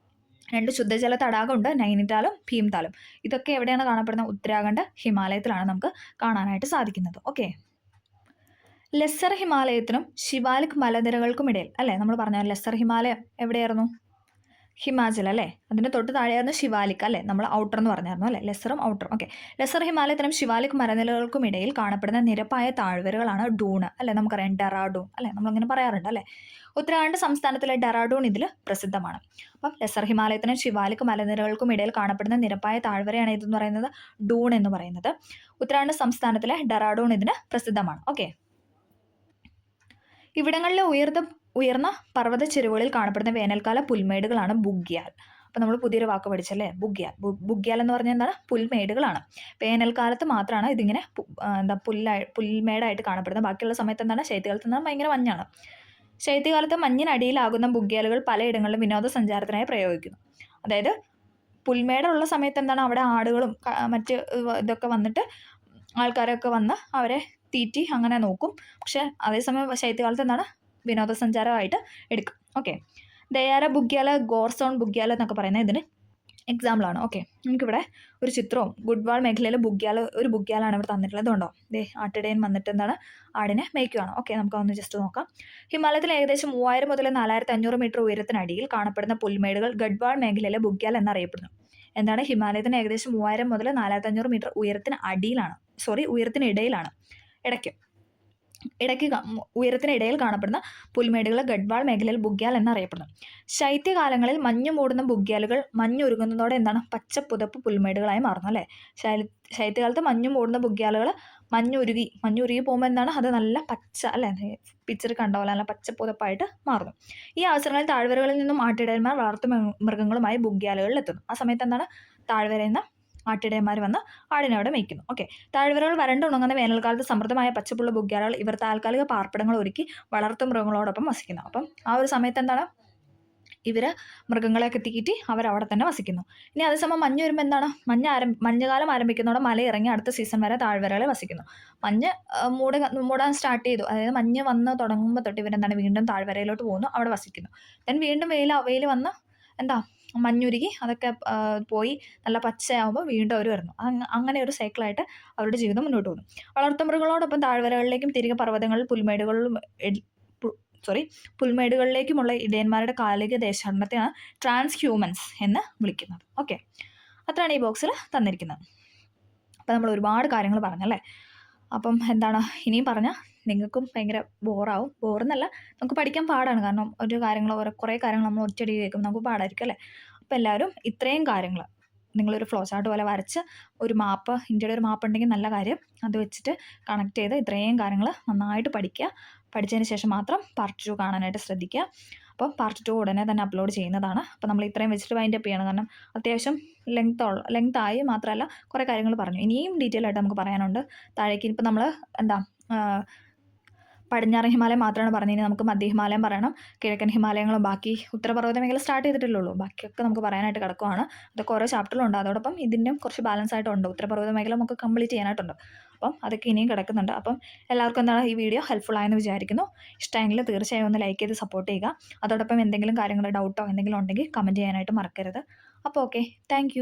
2 ശുദ്ധജല തടാകമുണ്ട്, നൈനിതാലും ഭീംതാലും. ഇതൊക്കെ എവിടെയാണ് കാണപ്പെടുന്നത്? ഉത്തരാഖണ്ഡ് ഹിമാലയത്തിലാണ് നമുക്ക് കാണാനായിട്ട് സാധിക്കുന്നത്. ഓക്കെ. ലെസ്സർ ഹിമാലയത്തിനും ശിവാലിക് മലനിരകൾക്കുമിടയിൽ അല്ലേ നമ്മൾ പറഞ്ഞ ലെസ്സർ ഹിമാലയം എവിടെയായിരുന്നു? ഹിമാചൽ അല്ലേ, അതിന് തൊട്ട് താഴെയായിരുന്നു ശിവാലിക് അല്ലേ, നമ്മൾ ഔട്ടർ എന്ന് പറഞ്ഞായിരുന്നു അല്ലേ, ലെസ്സറും ഔട്ടറും. ഓക്കെ, ലെസ്സർ ഹിമാലയത്തിനും ശിവാലിക് മലനിരകൾക്കും ഇടയിൽ കാണപ്പെടുന്ന നിരപ്പായ താഴ്വരകളാണ് ഡൂണ് അല്ലേ, നമുക്കറിയാം ഡെറാഡൂൺ അല്ലേ, നമ്മളങ്ങനെ പറയാറുണ്ട് അല്ലേ. ഉത്തരാഖണ്ഡ് സംസ്ഥാനത്തിലെ ഡെറാഡൂൺ ഇതിൽ പ്രസിദ്ധമാണ്. അപ്പം ലെസ്സർ ഹിമാലയത്തിനും ശിവാലിക് മലനിരകൾക്കും ഇടയിൽ കാണപ്പെടുന്ന നിരപ്പായ താഴ്വരയാണ് ഇതെന്ന് പറയുന്നത് ഡൂൺ എന്ന് പറയുന്നത്. ഉത്തരാഖണ്ഡ് സംസ്ഥാനത്തിലെ ഡെറാഡൂൺ ഇതിന് പ്രസിദ്ധമാണ്. ഓക്കെ, ഇവിടങ്ങളിലെ ഉയർന്ന പർവ്വത ചെരുവുകളിൽ കാണപ്പെടുന്ന വേനൽക്കാല പുൽമേടുകളാണ് ബുഗ്യാൽ. അപ്പോൾ നമ്മൾ പുതിയൊരു വാക്ക് പഠിച്ചല്ലേ, ബുഗ്യാൽ. ബുഗ്യാൽ എന്ന് പറഞ്ഞാൽ എന്താണ്? പുൽമേടുകളാണ്. വേനൽക്കാലത്ത് മാത്രമാണ് ഇതിങ്ങനെ പുൽമേടായിട്ട് കാണപ്പെടുന്നത്. ബാക്കിയുള്ള സമയത്ത് എന്താണ്? ശൈത്യകാലത്ത് എന്താണ്? ഭയങ്കര മഞ്ഞാണ്. ശൈത്യകാലത്ത് മഞ്ഞിനടിയിലാകുന്ന ബുഗ്യാലുകൾ പലയിടങ്ങളിലും വിനോദസഞ്ചാരത്തിനായി പ്രയോഗിക്കുന്നു. അതായത് പുൽമേടുള്ള സമയത്ത് എന്താണ്? അവിടെ ആടുകളും മറ്റ് ഇതൊക്കെ വന്നിട്ട് ആൾക്കാരൊക്കെ വന്ന് അവരെ തീറ്റി അങ്ങനെ നോക്കും. പക്ഷെ അതേസമയം ശൈത്യകാലത്ത് എന്താണ്? വിനോദസഞ്ചാരമായിട്ട് എടുക്കും. ഓക്കെ, ദയാര ബുഗ്യാല, ഗോർസോൺ ബുഗ്യാല എന്നൊക്കെ പറയുന്നത് ഇതിന് എക്സാമ്പിളാണ്. ഓക്കെ, നമുക്കിവിടെ ഒരു ചിത്രവും ഗുഡ്വാൾ മേഖലയിലെ ഒരു ബുഗ്യാലാണ് ഇവിടെ തന്നിട്ടുള്ളത്. ഉണ്ടോ? ആട്ടിടയൻ വന്നിട്ട് എന്താണ്? ആടിനെ മേയ്ക്കുകയാണ്. ഓക്കെ, നമുക്കൊന്ന് ജസ്റ്റ് നോക്കാം. ഹിമാലയത്തിൽ ഏകദേശം 3000 മുതൽ 4500 മീറ്റർ ഉയരത്തിനടിയിൽ കാണപ്പെടുന്ന പുൽമേടുകൾ ഗഡ്വാൾ മേഖലയിലെ ബുഗ്യാൽ എന്നറിയപ്പെടുന്നു. എന്താണ്? ഹിമാലയത്തിന് ഏകദേശം 3000 മുതൽ 4500 മീറ്റർ ഉയരത്തിനിടയിലാണ് ഇടയ്ക്ക് ഉയരത്തിനിടയിൽ കാണപ്പെടുന്ന പുൽമേടുകൾ ഗഡ്വാൾ മേഖലയിൽ ബുഗ്യാൽ എന്നറിയപ്പെടുന്നു. ശൈത്യകാലങ്ങളിൽ മഞ്ഞു മൂടുന്ന ബുഗ്യാലുകൾ മഞ്ഞുരുകുന്നതോടെ എന്താണ്? പച്ചപ്പുതപ്പ് പുൽമേടുകളായി മാറുന്നു അല്ലേ. ശൈത്യകാലത്ത് മഞ്ഞു മൂടുന്ന ബുഗ്യാലുകൾ മഞ്ഞുരുകി പോകുമ്പോൾ എന്താണ്? അത് നല്ല പച്ച അല്ലേ, പിക്ചർ കണ്ട പോലെ നല്ല പച്ചപ്പുതപ്പായിട്ട് മാറുന്നു. ഈ അവസരങ്ങളിൽ താഴ്വരകളിൽ നിന്നും ആട്ടിടയന്മാർ വളർത്തു മൃഗങ്ങളുമായി ബുഗ്യാലുകളിൽ എത്തുന്നു. ആ സമയത്ത് എന്താണ്? താഴ്വരയിൽ നിന്ന് ആട്ടിടയന്മാർ വന്ന് ആടിനവിടെ മേയ്ക്കുന്നു. ഓക്കെ, താഴ്വരകൾ വരണ്ടുണങ്ങുന്ന വേനൽക്കാലത്ത് സമൃദ്ധമായ പച്ചപ്പുള്ള ബുഗ്യാലുകൾ ഇവർ താൽക്കാലിക പാർപ്പിടങ്ങൾ ഒരുക്കി വളർത്തു മൃഗങ്ങളോടൊപ്പം വസിക്കുന്നു. അപ്പം ആ ഒരു സമയത്ത് എന്താണ്? ഇവർ മൃഗങ്ങളെയൊക്കെ തീറ്റി അവരവിടെ തന്നെ വസിക്കുന്നു. ഇനി അതേസമയം മഞ്ഞ് വരുമ്പോൾ എന്താണ്? മഞ്ഞുകാലം ആരംഭിക്കുന്നതോടെ മല ഇറങ്ങി അടുത്ത സീസൺ വരെ താഴ്വരകളിൽ വസിക്കുന്നു. മഞ്ഞ് മൂടാൻ സ്റ്റാർട്ട് ചെയ്തു, അതായത് മഞ്ഞ് വന്ന് തുടങ്ങുമ്പോൾ തൊട്ട് ഇവരെന്താണ്? വീണ്ടും താഴ്വരയിലോട്ട് പോകുന്നു, അവിടെ വസിക്കുന്നു. ദെൻ വീണ്ടും വെയിൽ വന്ന് എന്താ? മഞ്ഞുരുകി അതൊക്കെ പോയി നല്ല പച്ചയാകുമ്പോൾ വീണ്ടും അവർ വരുന്നു. അങ്ങനെ ഒരു സൈക്കിളായിട്ട് അവരുടെ ജീവിതം മുന്നോട്ട് പോകുന്നു. വളർത്തുമൃഗങ്ങളോടൊപ്പം താഴ്വരകളിലേക്കും തിരികെ പർവ്വതങ്ങളിൽ പുൽമേടുകളിലേക്കുമുള്ള ഇടയന്മാരുടെ കാലിക ദേശാടനത്തെയാണ് ട്രാൻസ് ഹ്യൂമൻസ് എന്ന് വിളിക്കുന്നത്. ഓക്കെ, അത്രയാണ് ഈ ബോക്സിൽ തന്നിരിക്കുന്നത്. അപ്പോൾ നമ്മൾ ഒരുപാട് കാര്യങ്ങൾ പറഞ്ഞല്ലേ. അപ്പം എന്താണ് ഇനിയും പറഞ്ഞാൽ നിങ്ങൾക്കും ഭയങ്കര ബോറാവും. ബോറെന്നല്ല, നമുക്ക് പഠിക്കാൻ പാടാണ്. കാരണം കുറേ കാര്യങ്ങൾ നമ്മൾ ഒറ്റയടി കേൾക്കും, നമുക്ക് പാടായിരിക്കും അല്ലേ. അപ്പോൾ എല്ലാവരും ഇത്രയും കാര്യങ്ങൾ നിങ്ങളൊരു ഫ്ലോ ചാർട്ട് പോലെ വരച്ച് ഒരു മാപ്പ്, ഇന്ത്യയുടെ ഒരു മാപ്പ് ഉണ്ടെങ്കിൽ നല്ല കാര്യം, അത് വെച്ചിട്ട് കണക്ട് ചെയ്ത് ഇത്രയും കാര്യങ്ങൾ നന്നായിട്ട് പഠിക്കുക. പഠിച്ചതിന് ശേഷം മാത്രം പാർട്ട് 2 കാണാനായിട്ട് ശ്രദ്ധിക്കുക. അപ്പം പാർട്ട് 2 ഉടനെ തന്നെ അപ്ലോഡ് ചെയ്യുന്നതാണ്. അപ്പോൾ നമ്മൾ ഇത്രയും വെച്ചിട്ട് വൈൻഡ് അപ്പ് ചെയ്യണം. കാരണം അത്യാവശ്യം ലെങ്തായി മാത്രമല്ല കുറേ കാര്യങ്ങൾ പറഞ്ഞു. ഇനിയും ഡീറ്റെയിൽ ആയിട്ട് നമുക്ക് പറയാനുണ്ട്. താഴേക്ക് ഇപ്പം നമ്മൾ പടിഞ്ഞാറൻ ഹിമാലയം മാത്രമാണ് പറഞ്ഞത്. നമുക്ക് മധ്യ ഹിമാലയം പറയണം, കിഴക്കൻ ഹിമാലയങ്ങളും ബാക്കി ഉത്തരപർവ്വത മേഖല സ്റ്റാർട്ട് ചെയ്തിട്ടില്ലുള്ളൂ. ബാക്കിയൊക്കെ നമുക്ക് പറയാനായിട്ട് കിടക്കുവാണ്. അതൊക്കെ ഓരോ ചാപ്റ്ററിലുണ്ട്. അതോടൊപ്പം ഇതിൻ്റെയും കുറച്ച് ബാലൻസ് ആയിട്ടുണ്ട്. ഉത്തരപർവ്വത മേഖല നമുക്ക് കംപ്ലീറ്റ് ചെയ്യാനായിട്ടുണ്ട്. അപ്പം അതൊക്കെ ഇനിയും കിടക്കുന്നുണ്ട്. അപ്പം എല്ലാവർക്കും എന്താണ് ഈ വീഡിയോ ഹെൽപ്ഫുൾ ആയെന്ന് വിചാരിക്കുന്നു. ഇഷ്ടമെങ്കിൽ തീർച്ചയായും ഒന്ന് ലൈക്ക് ചെയ്ത് സപ്പോർട്ട് ചെയ്യുക. അതോടൊപ്പം എന്തെങ്കിലും കാര്യങ്ങൾ ഡൗട്ടോ എന്തെങ്കിലും ഉണ്ടെങ്കിൽ കമൻറ്റ് ചെയ്യാനായിട്ട് മറക്കരുത്. അപ്പോൾ ഓക്കെ, താങ്ക്